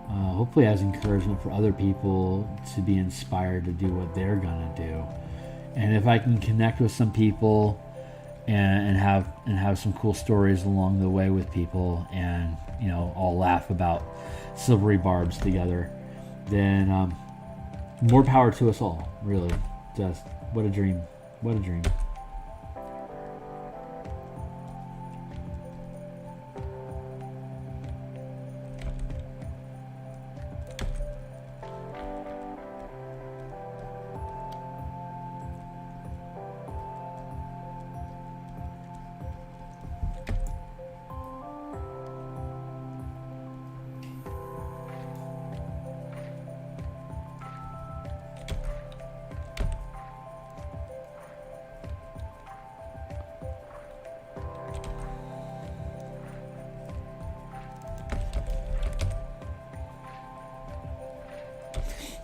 Hopefully as encouragement for other people to be inspired to do what they're gonna do. And if I can connect with some people and have some cool stories along the way with people, and all laugh about silvery barbs together, then more power to us all. Really, just what a dream.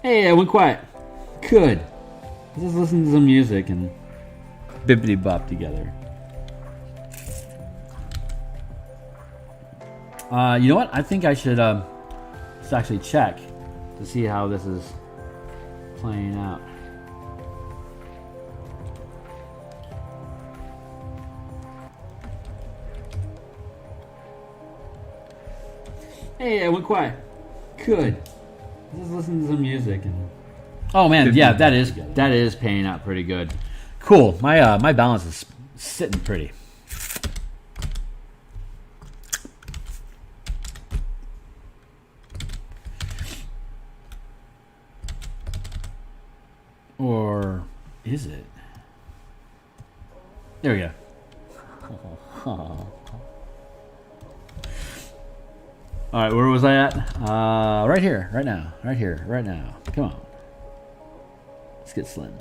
Hey, I went quiet. Good. Just listen to some music and bippity bop together. You know what? I think I should just actually check to see how this is playing out. Hey, I went quiet. Good. Just listen to some music and. Oh man, yeah, that is paying out pretty good. Cool. My balance is sitting pretty. Or is it? There we go. All right, where was I at? Right here, right now. Come on. Let's get slim.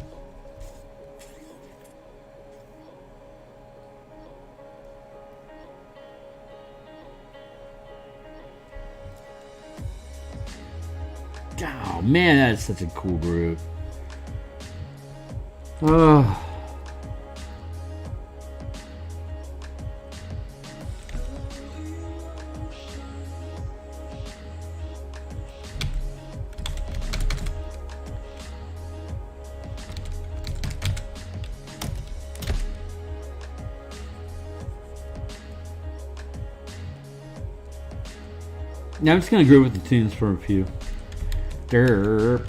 Oh, man, that is such a cool group. Oh. Now I'm just going to groove with the tunes for a few. Derp.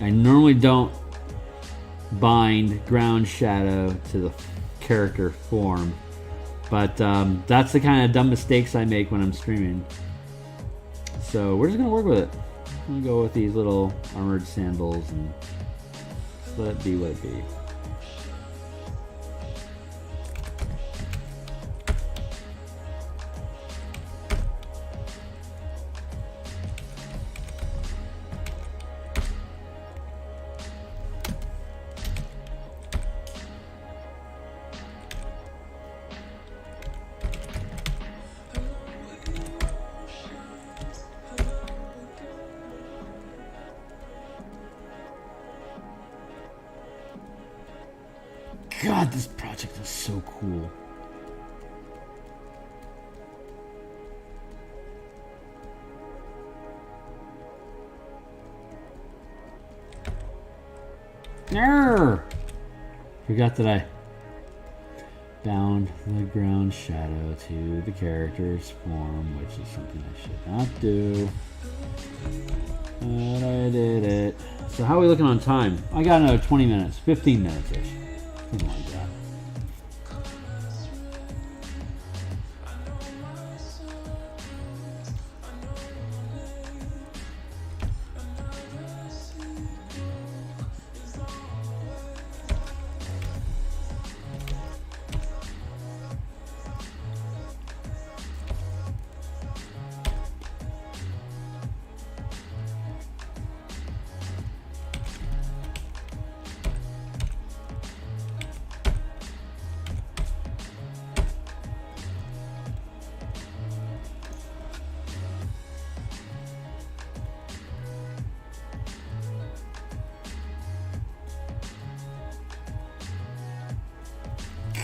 I normally don't bind ground shadow to the character form, but that's the kind of dumb mistakes I make when I'm streaming. So we're just gonna work with it. I'm gonna go with these little armored sandals and just let it be what it be. God, this project is so cool. Arrgh! Forgot that I bound the ground shadow to the character's form, which is something I should not do. But I did it. So how are we looking on time? I got another 20 minutes, 15 minutes-ish. Something like that.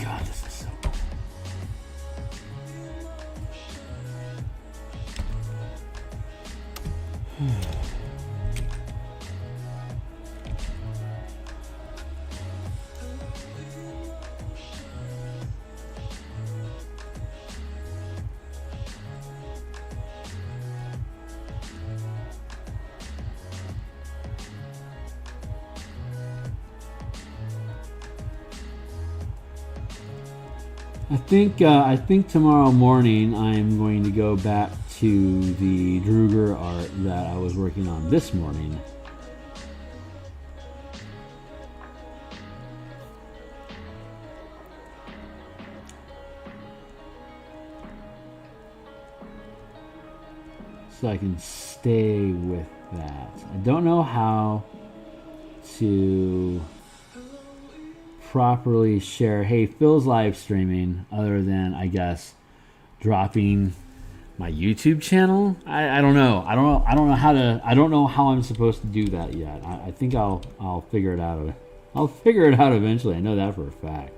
God, this is so cool. I think tomorrow morning I'm going to go back to the Druger art that I was working on this morning. So I can stay with that. I don't know how to properly share, hey, Phil's live streaming, other than I guess dropping my YouTube channel. I don't know. I don't know how I'm supposed to do that yet. I think I'll figure it out. I'll figure it out eventually. I know that for a fact.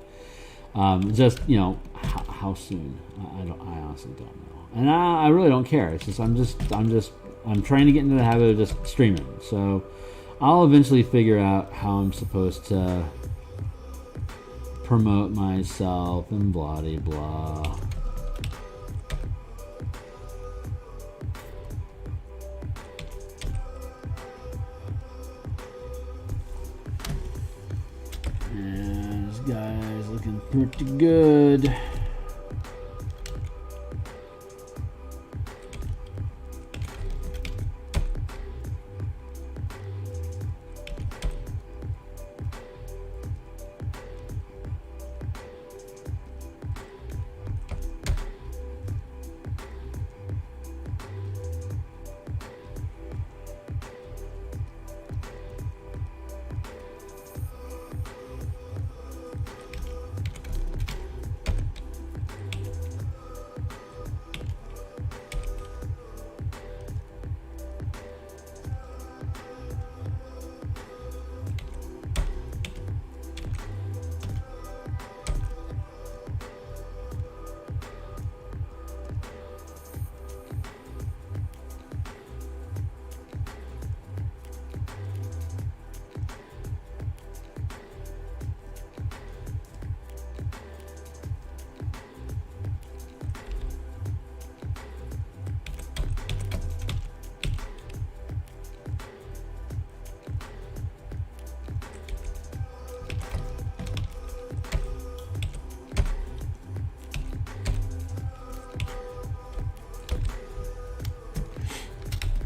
Just, you know, how soon? I honestly don't know. And I really don't care. It's just I'm trying to get into the habit of just streaming. So I'll eventually figure out how I'm supposed to promote myself and blah de blah. And this guy's looking pretty good.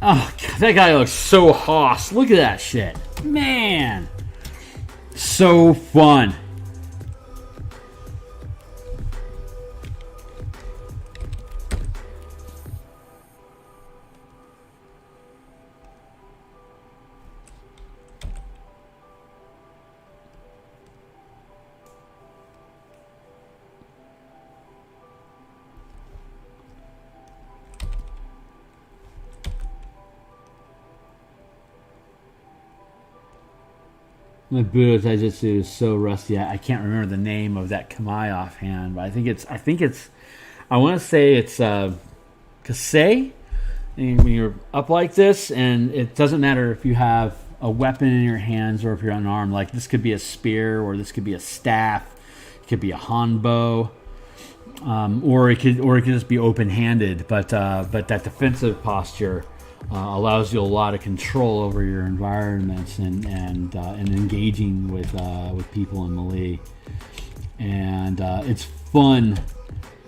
Oh, God, that guy looks so hoss. Look at that shit. Man. So fun. My Budo Taijutsu is so rusty. I can't remember the name of that Kamai offhand, but I think it's. I want to say it's Kasei. And when you're up like this, and it doesn't matter if you have a weapon in your hands or if you're unarmed. Like this could be a spear, or this could be a staff. It could be a hanbo, or it could just be open-handed. But that defensive posture allows you a lot of control over your environments and engaging with people in melee, and it's fun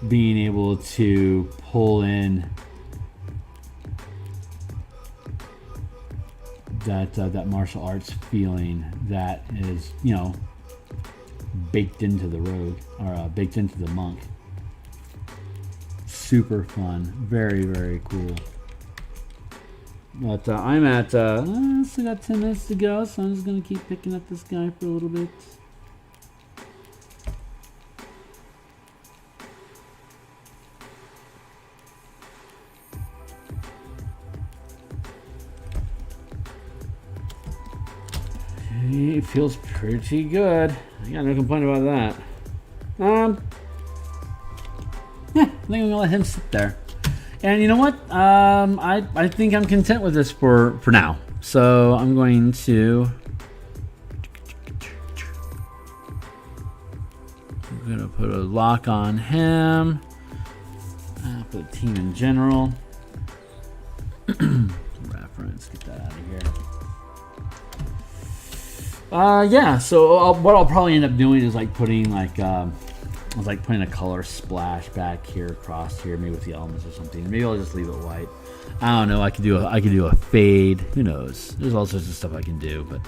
being able to pull in that martial arts feeling that is baked into the rogue or baked into the monk. Super fun, very very cool. But I'm at, still got 10 minutes to go, so I'm just going to keep picking up this guy for a little bit. It feels pretty good. I got no complaint about that. Yeah, I think I'm going to let him sit there. And you know what? I think I'm content with this for now. So I'm going to put a lock on him. Put a team in general. Reference. Get that out of here. Yeah. So what I'll probably end up doing is like putting putting a color splash back here across here, maybe with the elements or something. Maybe I'll just leave it white. I don't know. I could do a fade. Who knows? There's all sorts of stuff I can do, but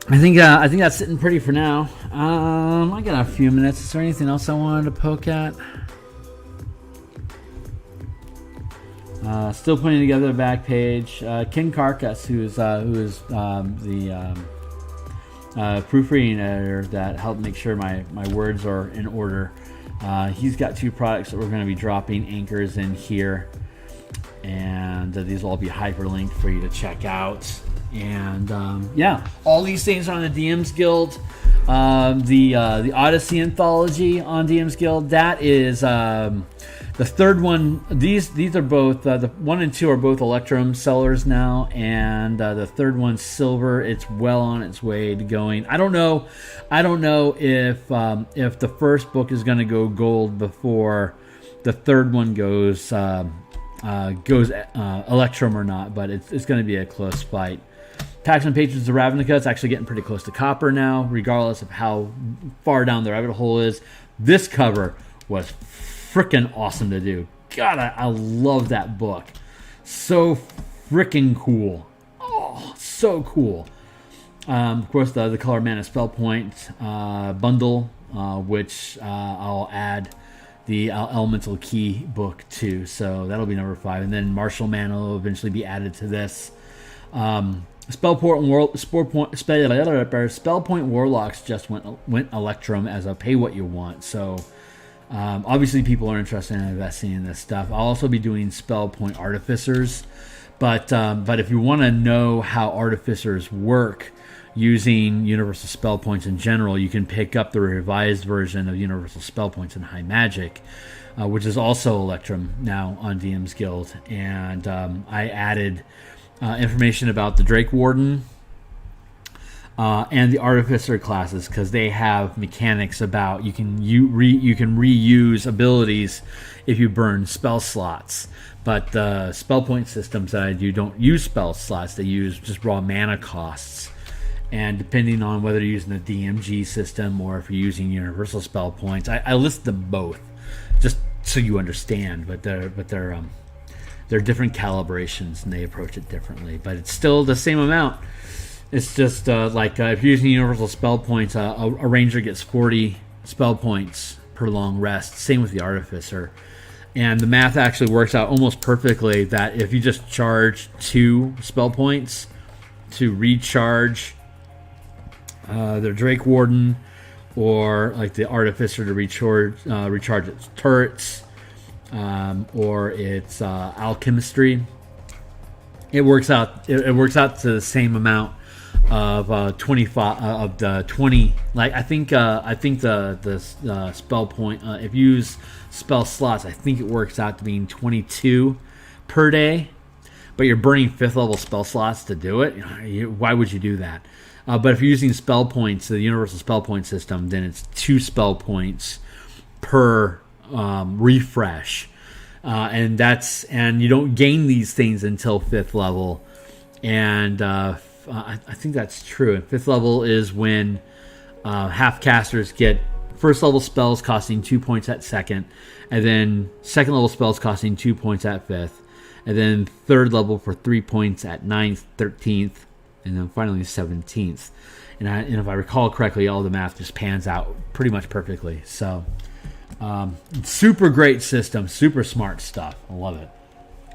I think that's sitting pretty for now. I got a few minutes. Is there anything else I wanted to poke at? Still putting together the back page. Ken Carcass, who is the proofreading editor that helped make sure my words are in order. He's got 2 products that we're going to be dropping anchors in here, and these will all be hyperlinked for you to check out. And yeah, all these things are on the DMsGuild. The Odyssey anthology on DMsGuild, that is the third one. These are both the 1 and 2 are both Electrum sellers now, and the third one's silver. It's well on its way to going. I don't know if the first book is going to go gold before the third one goes Electrum or not, but it's going to be a close fight. Tax on Patrons of Ravnica, it's actually getting pretty close to copper now, regardless of how far down the rabbit hole is. This cover was freaking awesome to do. God, I love that book. So freaking cool. Oh, so cool. Of course, the Color Mana Spell Point bundle, which I'll add the Elemental Key book to. So that'll be number 5. And then Martial Mana will eventually be added to this. Spellpoint Warlocks just went Electrum as a pay what you want. So obviously people are interested in investing in this stuff. I'll also be doing Spellpoint Artificers, but if you want to know how Artificers work using Universal Spell Points in general, you can pick up the revised version of Universal Spell Points in High Magic, which is also Electrum now on DMsGuild. And I added information about the Drake Warden and the Artificer classes, because they have mechanics about you can reuse abilities if you burn spell slots. But the spell point systems that I do don't use spell slots; they use just raw mana costs. And depending on whether you're using the DMG system or if you're using universal spell points, I list them both just so you understand. But they're They're different calibrations and they approach it differently, but it's still the same amount. It's just if you're using universal spell points, a ranger gets 40 spell points per long rest. Same with the artificer. And the math actually works out almost perfectly that if you just charge 2 spell points to recharge the Drake Warden, or like the artificer to recharge its turrets, or its alchemistry, it works out. It works out to the same amount of 25 of the 20. Like I think the spell point. If you use spell slots, I think it works out to being 22 per day. But you're burning 5th level spell slots to do it. Why would you do that? But if you're using spell points, the universal spell point system, then it's 2 spell points per refresh, and you don't gain these things until 5th level, and I think that's true. And 5th level is when half casters get 1st level spells costing 2 points at 2nd, and then 2nd level spells costing 2 points at 5th, and then 3rd level for 3 points at 9th, 13th. And then finally 17th. And if I recall correctly, all the math just pans out pretty much perfectly. So, super great system, super smart stuff. I love it.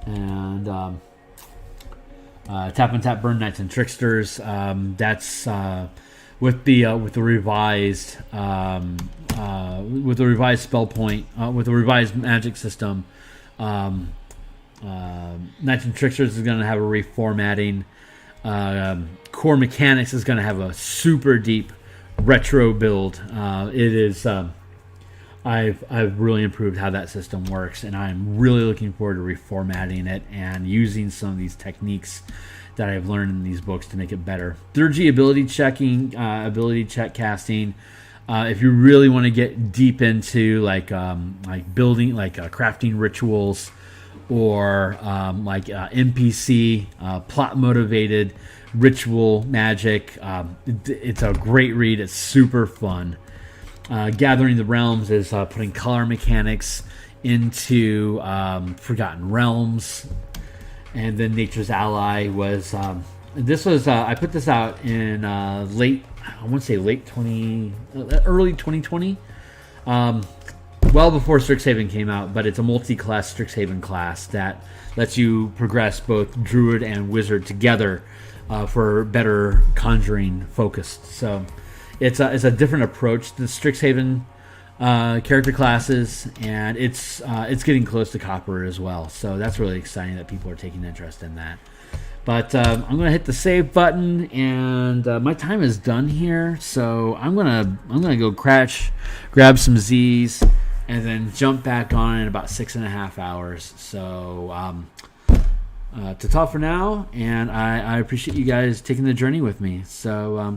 And Tap Untap Burn, Knights and Tricksters. That's with the revised spell point, with the revised magic system. Knights and Tricksters is going to have a reformatting. Core Mechanics is going to have a super deep retro build. It is. I've really improved how that system works, and I'm really looking forward to reformatting it and using some of these techniques that I've learned in these books to make it better. 3rd ability checking, ability check casting. If you really want to get deep into like building, crafting rituals, or NPC plot motivated ritual magic, it's a great read. It's super fun. Gathering the Realms is putting color mechanics into Forgotten Realms, and then Nature's Ally was I put this out in early 2020. Well before Strixhaven came out, but it's a multi-class Strixhaven class that lets you progress both Druid and Wizard together for better conjuring focused. So it's a different approach to the Strixhaven character classes, and it's getting close to Copper as well. So that's really exciting that people are taking interest in that. But I'm gonna hit the save button, and my time is done here. So I'm gonna go grab some Z's, and then jump back on in about 6.5 hours. So to talk for now, and I appreciate you guys taking the journey with me. So